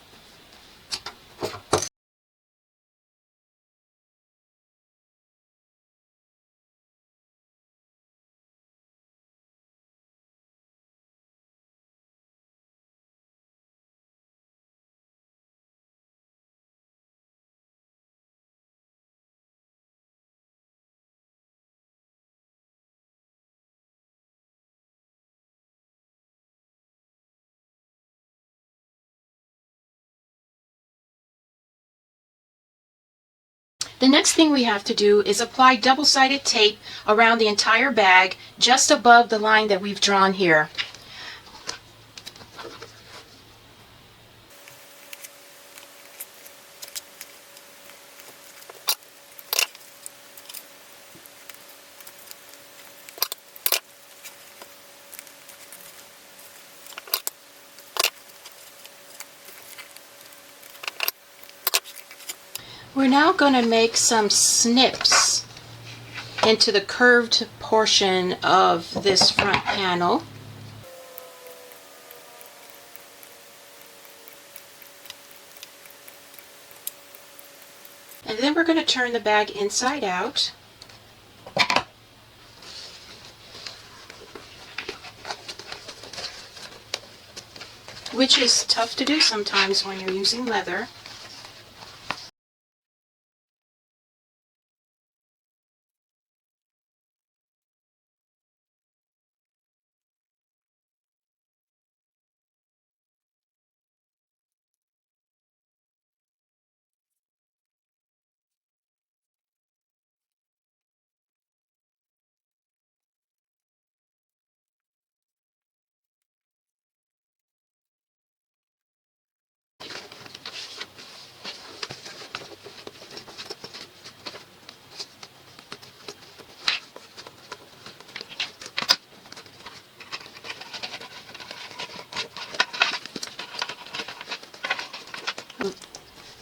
A: The next thing we have to do is apply double-sided tape around the entire bag just above the line that we've drawn here. We're now going to make some snips into the curved portion of this front panel. And then we're going to turn the bag inside out. Which is tough to do sometimes when you're using leather.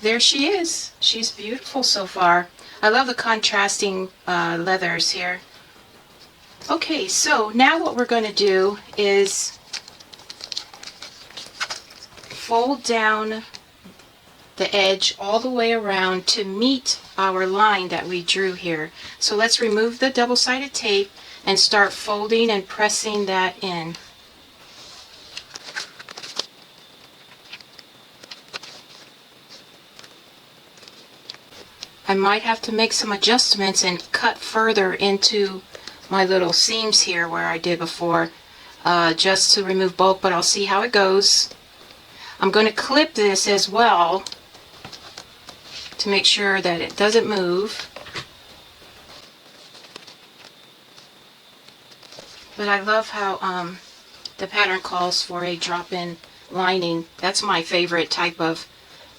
A: There she is. She's beautiful so far. I love the contrasting leathers here. Okay, so now what we're going to do is fold down the edge all the way around to meet our line that we drew here. So let's remove the double-sided tape and start folding and pressing that in. I might have to make some adjustments and cut further into my little seams here where I did before, just to remove bulk, but I'll see how it goes. I'm going to clip this as well to make sure that it doesn't move. But I love how the pattern calls for a drop-in lining. That's my favorite type of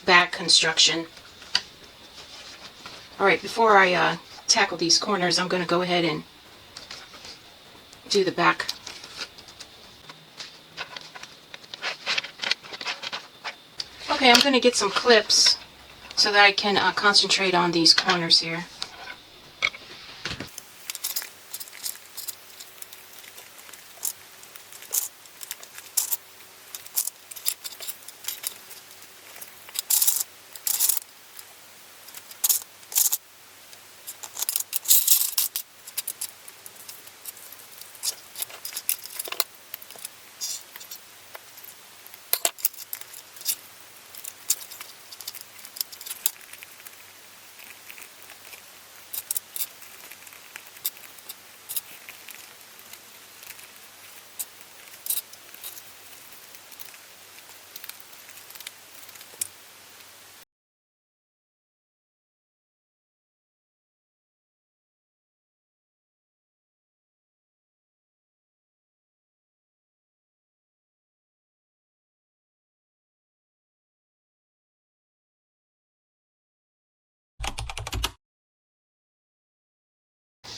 A: bag construction. Alright, before I tackle these corners, I'm going to go ahead and do the back. Okay, I'm going to get some clips so that I can concentrate on these corners here.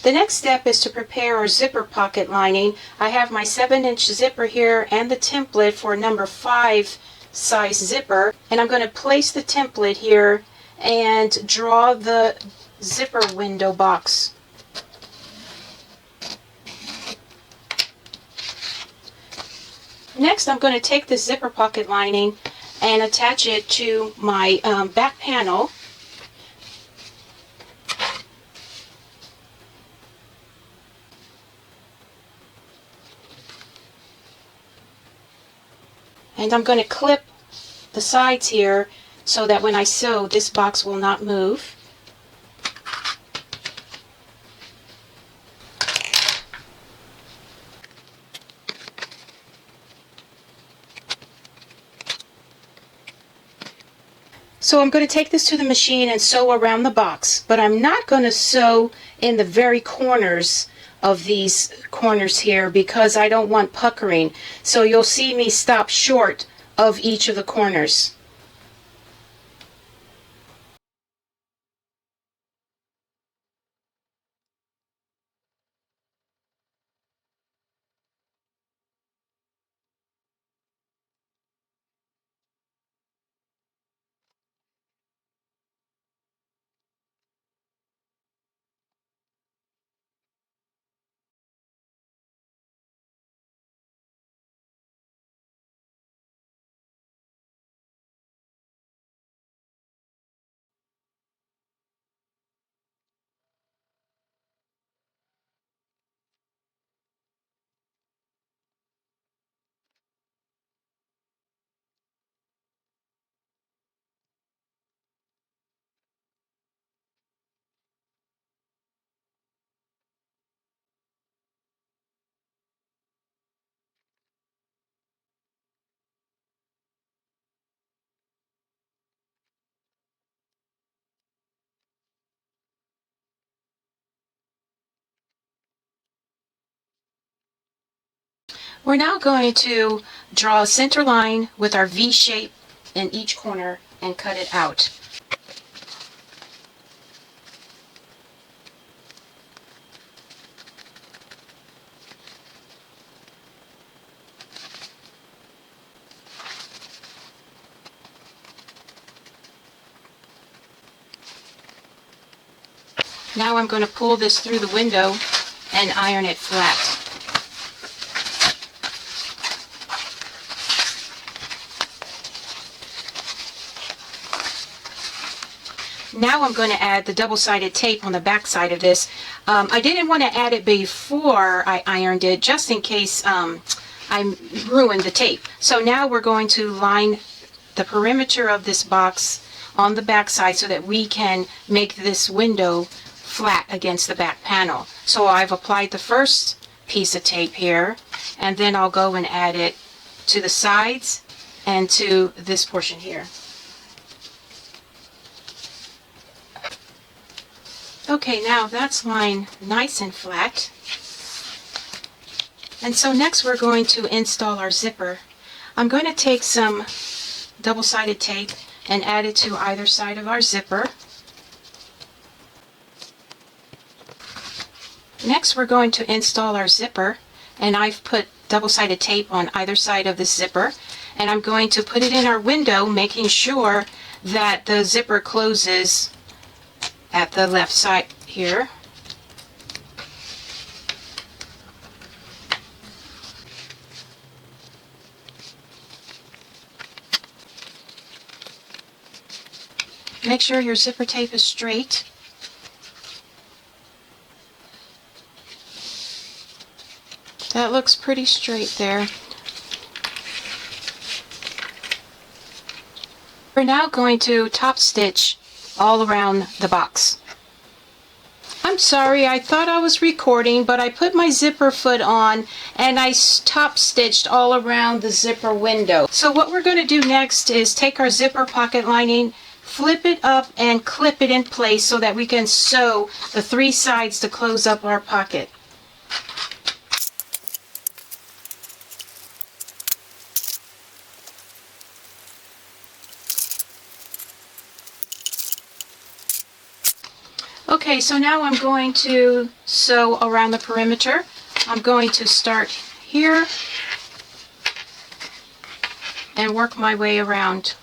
A: The next step is to prepare our zipper pocket lining. I have my 7-inch zipper here and the template for number 5 size zipper, and I'm going to place the template here and draw the zipper window box. Next, I'm going to take the zipper pocket lining and attach it to my back panel. And I'm going to clip the sides here so that when I sew, this box will not move. So I'm going to take this to the machine and sew around the box, but I'm not going to sew in the very corners of these corners here because I don't want puckering. So you'll see me stop short of each of the corners. We're now going to draw a center line with our V shape in each corner and cut it out. Now I'm going to pull this through the window and iron it flat. Now I'm going to add the double-sided tape on the back side of this. I didn't want to add it before I ironed it, just in case I ruined the tape. So now we're going to line the perimeter of this box on the back side so that we can make this window flat against the back panel. So I've applied the first piece of tape here, and then I'll go and add it to the sides and to this portion here. Okay, now that's lined nice and flat. And so next we're going to install our zipper. I'm going to take some double-sided tape and add it to either side of our zipper. Next we're going to install our zipper. and I've put double-sided tape on either side of this zipper, and I'm going to put it in our window, making sure that the zipper closes at the left side here. Make sure your zipper tape is straight. That looks pretty straight there. We're now going to top stitch all around the box. I'm sorry, I thought I was recording, but I put my zipper foot on and I top stitched all around the zipper window. So what we're going to do next is take our zipper pocket lining, flip it up and clip it in place so that we can sew the 3 sides to close up our pocket. Okay, so now I'm going to sew around the perimeter. I'm going to start here and work my way around.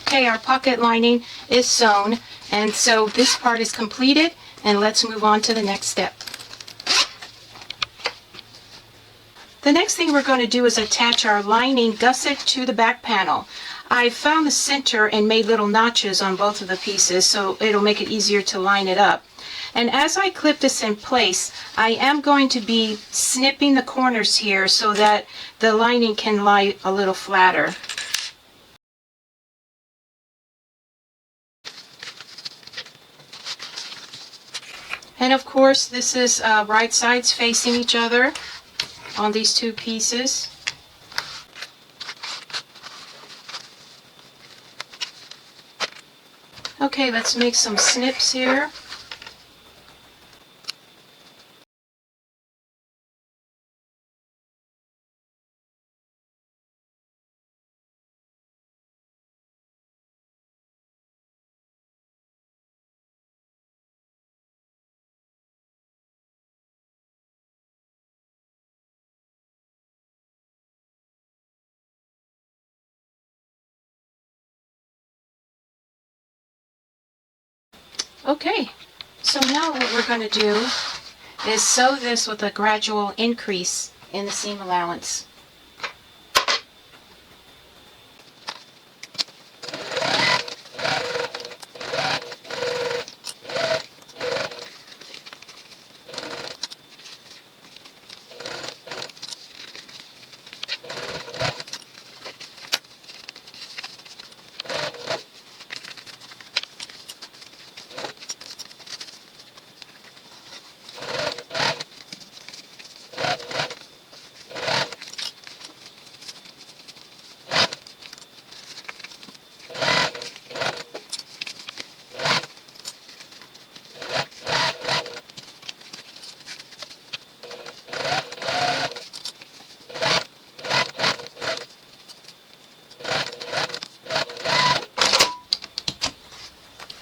A: Okay, our pocket lining is sewn, and so this part is completed, and let's move on to the next step. The next thing we're going to do is attach our lining gusset to the back panel. I found the center and made little notches on both of the pieces, so it'll make it easier to line it up. And as I clip this in place, I am going to be snipping the corners here so that the lining can lie a little flatter. And of course, this is right sides facing each other on these 2 pieces. Okay, let's make some snips here. Okay, so now what we're going to do is sew this with a gradual increase in the seam allowance.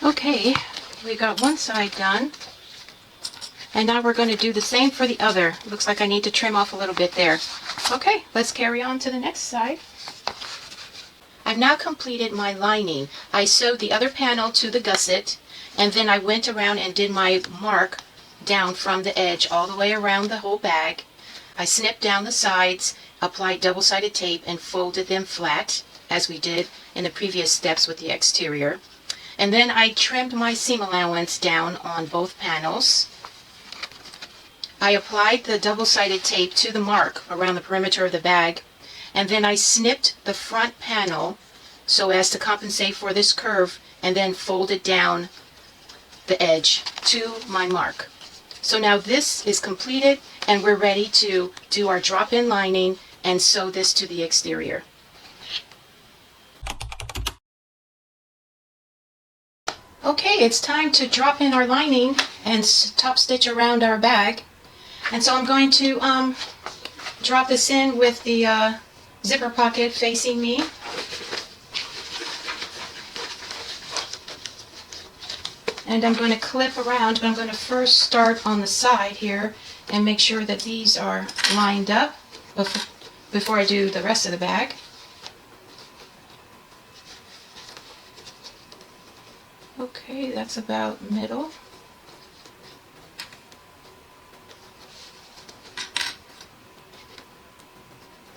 A: Okay, we got one side done, and now we're going to do the same for the other. Looks like I need to trim off a little bit there. Okay, let's carry on to the next side. I've now completed my lining. I sewed the other panel to the gusset, and then I went around and did my mark down from the edge all the way around the whole bag. I snipped down the sides, applied double-sided tape, and folded them flat, as we did in the previous steps with the exterior. And then I trimmed my seam allowance down on both panels. I applied the double-sided tape to the mark around the perimeter of the bag, and then I snipped the front panel so as to compensate for this curve, and then folded down the edge to my mark. So now this is completed, and we're ready to do our drop-in lining and sew this to the exterior. Okay, it's time to drop in our lining and top stitch around our bag. And so I'm going to drop this in with the zipper pocket facing me. And I'm going to clip around, but I'm going to first start on the side here and make sure that these are lined up before I do the rest of the bag. Okay, that's about middle.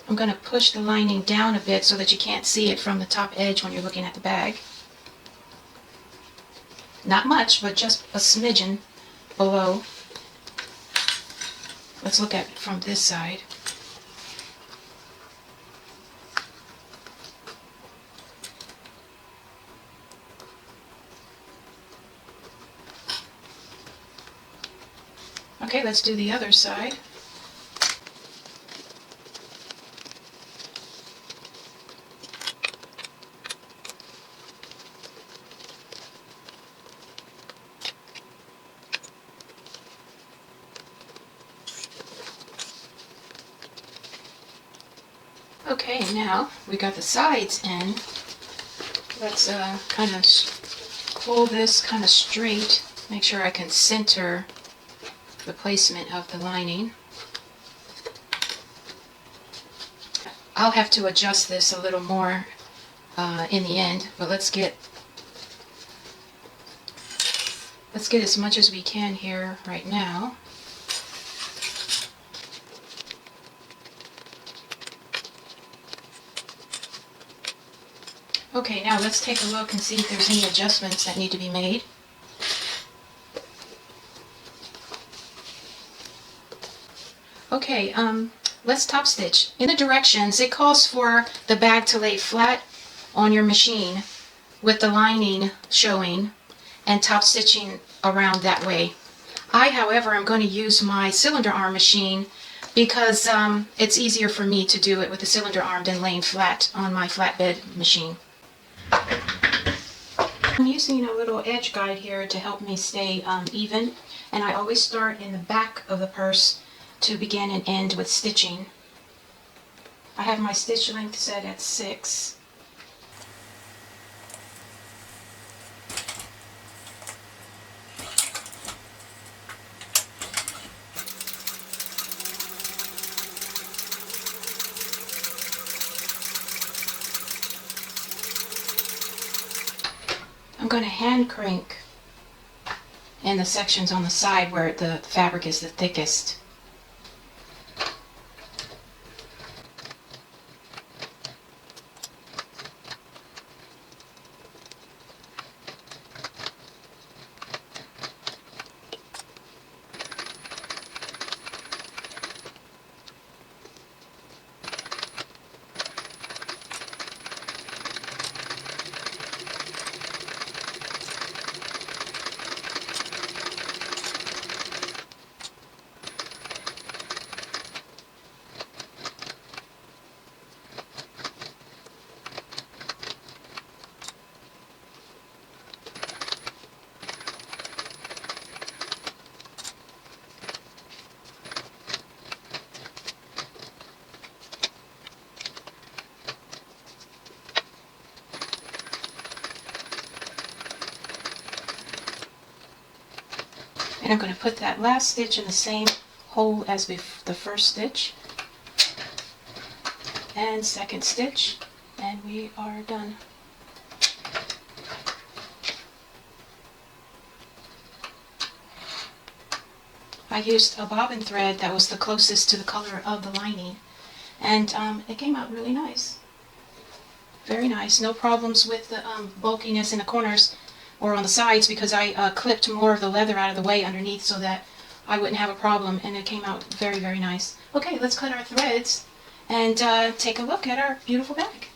A: I'm going to push the lining down a bit so that you can't see it from the top edge when you're looking at the bag. Not much, but just a smidgen below. Let's look at it from this side. Okay, let's do the other side. Okay, now we got the sides in. Let's kind of pull this kind of straight. Make sure I can center the placement of the lining. I'll have to adjust this a little more in the end, but let's get as much as we can here right now. Okay, now let's take a look and see if there's any adjustments that need to be made. Okay, let's top stitch. In the directions, it calls for the bag to lay flat on your machine with the lining showing and top stitching around that way. I, however, am going to use my cylinder arm machine because it's easier for me to do it with the cylinder arm than laying flat on my flatbed machine. I'm using a little edge guide here to help me stay even, and I always start in the back of the purse to begin and end with stitching. I have my stitch length set at 6. I'm going to hand crank in the sections on the side where the fabric is the thickest. And I'm going to put that last stitch in the same hole as the first stitch and second stitch, and we are done. I used a bobbin thread that was the closest to the color of the lining, and it came out really nice. Very nice. No problems with the bulkiness in the corners or on the sides because I clipped more of the leather out of the way underneath so that I wouldn't have a problem, and it came out very, very nice. Okay, let's cut our threads and take a look at our beautiful bag.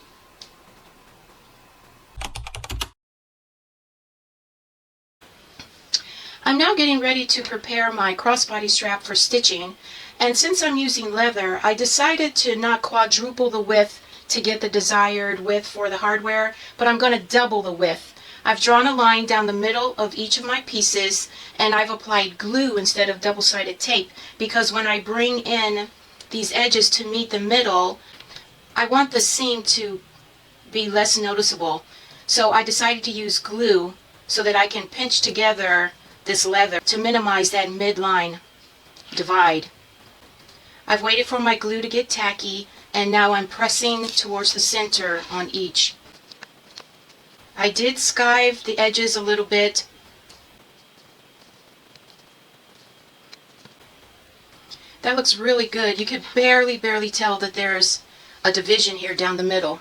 A: I'm now getting ready to prepare my crossbody strap for stitching, and since I'm using leather, I decided to not quadruple the width to get the desired width for the hardware, but I'm going to double the width. I've drawn a line down the middle of each of my pieces, and I've applied glue instead of double-sided tape, because when I bring in these edges to meet the middle, I want the seam to be less noticeable. So I decided to use glue so that I can pinch together this leather to minimize that midline divide. I've waited for my glue to get tacky, and now I'm pressing towards the center on each. I did skive the edges a little bit. That looks really good. You could barely tell that there's a division here down the middle.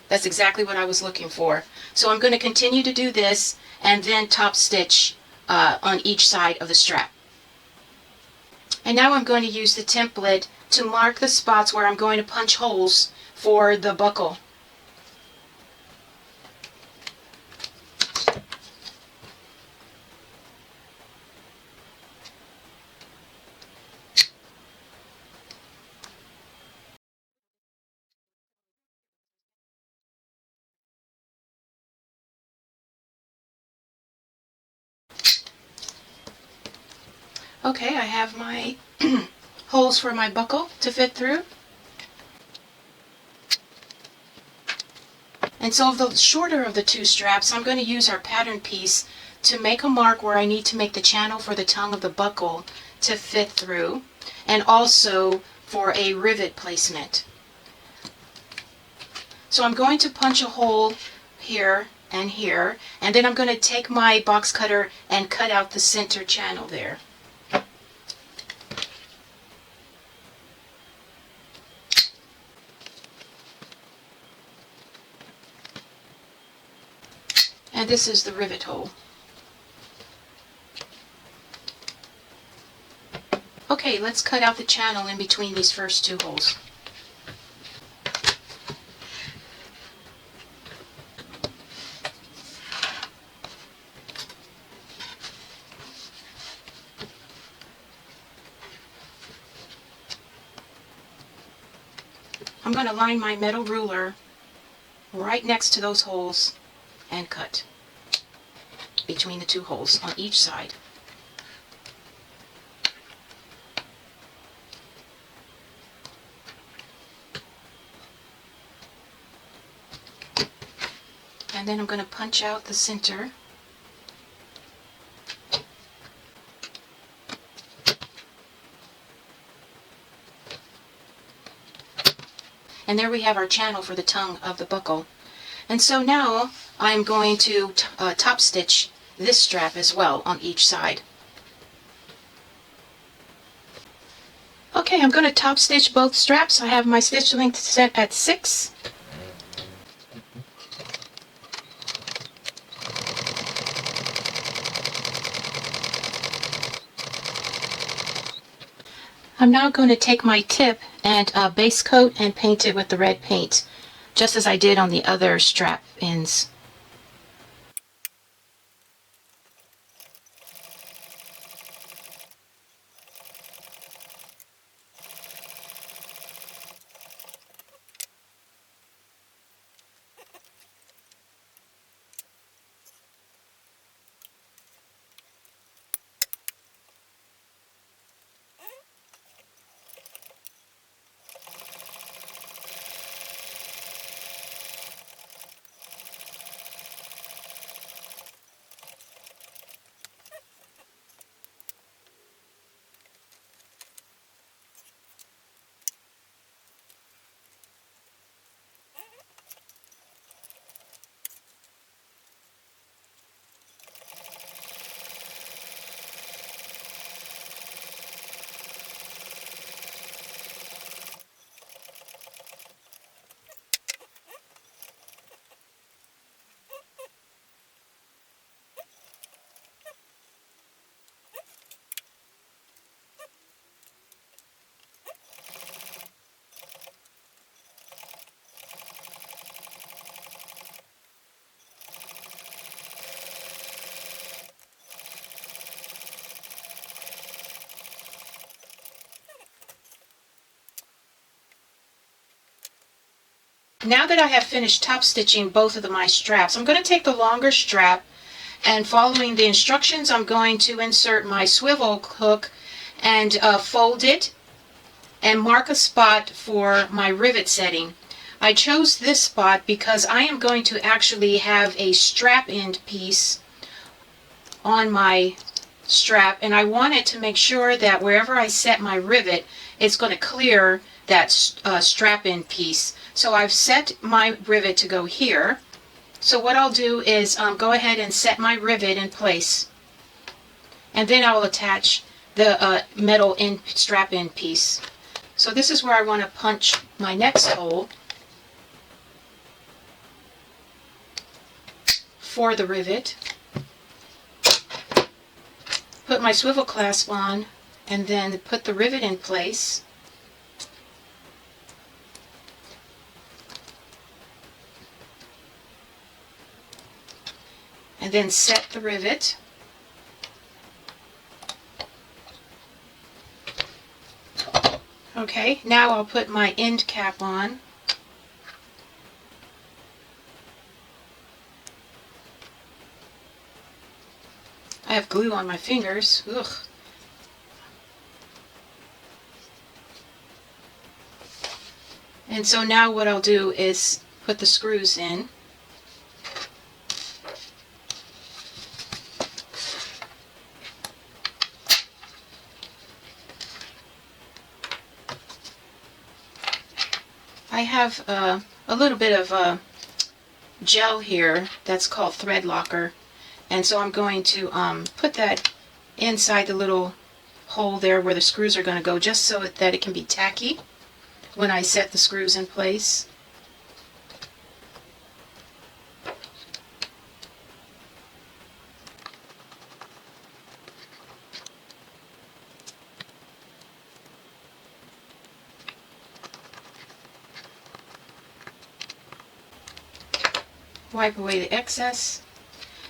A: That's exactly what I was looking for. So I'm going to continue to do this and then top stitch on each side of the strap. And now I'm going to use the template to mark the spots where I'm going to punch holes for the buckle. Okay, I have my holes for my buckle to fit through. And so the shorter of the two straps, I'm going to use our pattern piece to make a mark where I need to make the channel for the tongue of the buckle to fit through, and also for a rivet placement. So I'm going to punch a hole here and here, and then I'm going to take my box cutter and cut out the center channel there. And this is the rivet hole. Okay, let's cut out the channel in between these first two holes. I'm going to line my metal ruler right next to those holes and cut between the two holes on each side. And then I'm going to punch out the center. And there we have our channel for the tongue of the buckle. And so now I'm going to top stitch this strap as well on each side. Okay, I'm going to top stitch both straps. I have my stitch length set at 6. I'm now going to take my tip and base coat and paint it with the red paint, just as I did on the other strap ends. Now that I have finished top stitching both of my straps, I'm going to take the longer strap, and following the instructions, I'm going to insert my swivel hook and fold it and mark a spot for my rivet setting. I chose this spot because I am going to actually have a strap end piece on my strap, and I wanted to make sure that wherever I set my rivet, it's going to clear that strap end piece. So I've set my rivet to go here. So what I'll do is go ahead and set my rivet in place, and then I'll attach the metal strap end piece. So this is where I want to punch my next hole for the rivet. Put my swivel clasp on, and then put the rivet in place. And then set the rivet. Okay, now I'll put my end cap on. I have glue on my fingers. Ugh. And so now what I'll do is put the screws in. I have a little bit of gel here that's called thread locker, and so I'm going to put that inside the little hole there where the screws are going to go, just so that it can be tacky when I set the screws in place. Wipe away the excess.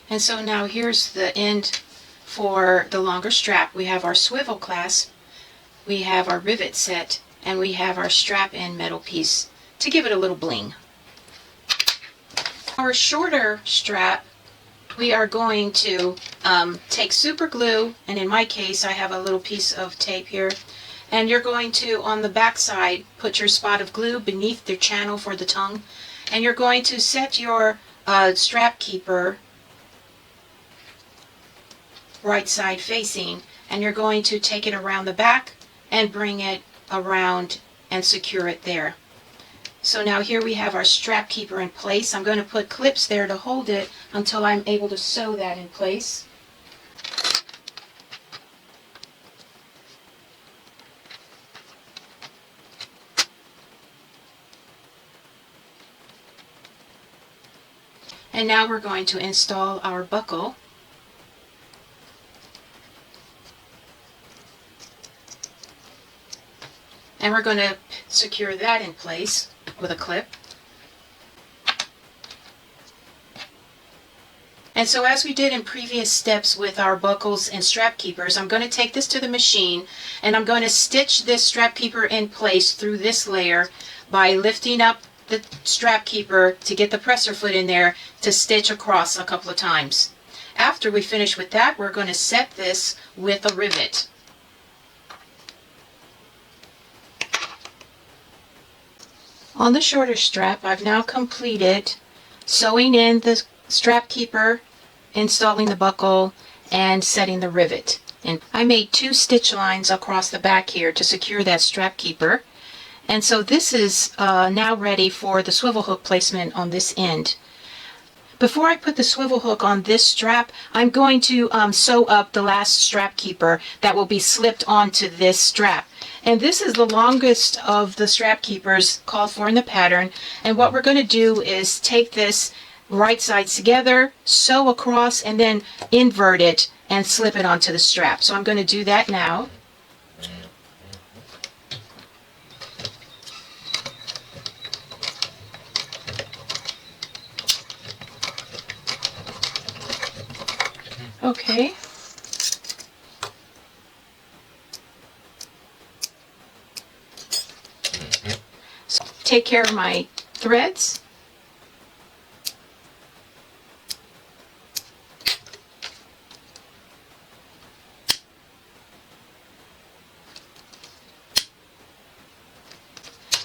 A: And so now here's the end for the longer strap. We have our swivel clasp, we have our rivet set, and we have our strap end metal piece to give it a little bling. Our shorter strap, we are going to take super glue, and in my case I have a little piece of tape here, and you're going to, on the back side, put your spot of glue beneath the channel for the tongue, and you're going to set your strap keeper right side facing, and you're going to take it around the back and bring it around and secure it there. So now here we have our strap keeper in place. I'm going to put clips there to hold it until I'm able to sew that in place. And now we're going to install our buckle. And we're going to secure that in place with a clip. And so as we did in previous steps with our buckles and strap keepers, I'm going to take this to the machine, and I'm going to stitch this strap keeper in place through this layer by lifting up the strap keeper to get the presser foot in there to stitch across a couple of times. After we finish with that, we're going to set this with a rivet. On the shorter strap, I've now completed sewing in the strap keeper, installing the buckle, and setting the rivet. And I made 2 stitch lines across the back here to secure that strap keeper. And so this is now ready for the swivel hook placement on this end. Before I put the swivel hook on this strap, I'm going to sew up the last strap keeper that will be slipped onto this strap. And this is the longest of the strap keepers called for in the pattern. And what we're going to do is take this right sides together, sew across, and then invert it and slip it onto the strap. So I'm going to do that now. Okay. So take care of my threads.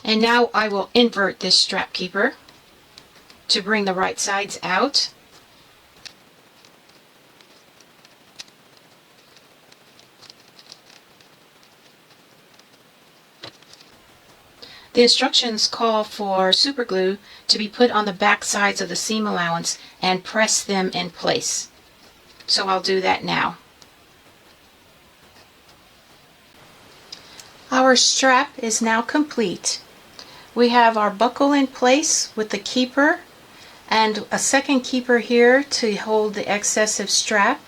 A: And now I will invert this strap keeper to bring the right sides out. The instructions call for super glue to be put on the back sides of the seam allowance and press them in place. So I'll do that now. Our strap is now complete. We have our buckle in place with the keeper and a second keeper here to hold the excessive strap.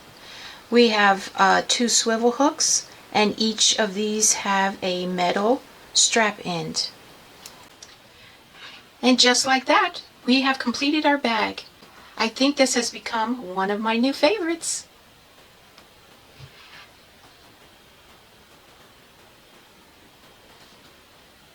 A: We have 2 swivel hooks, and each of these have a metal strap end. And just like that, we have completed our bag. I think this has become one of my new favorites.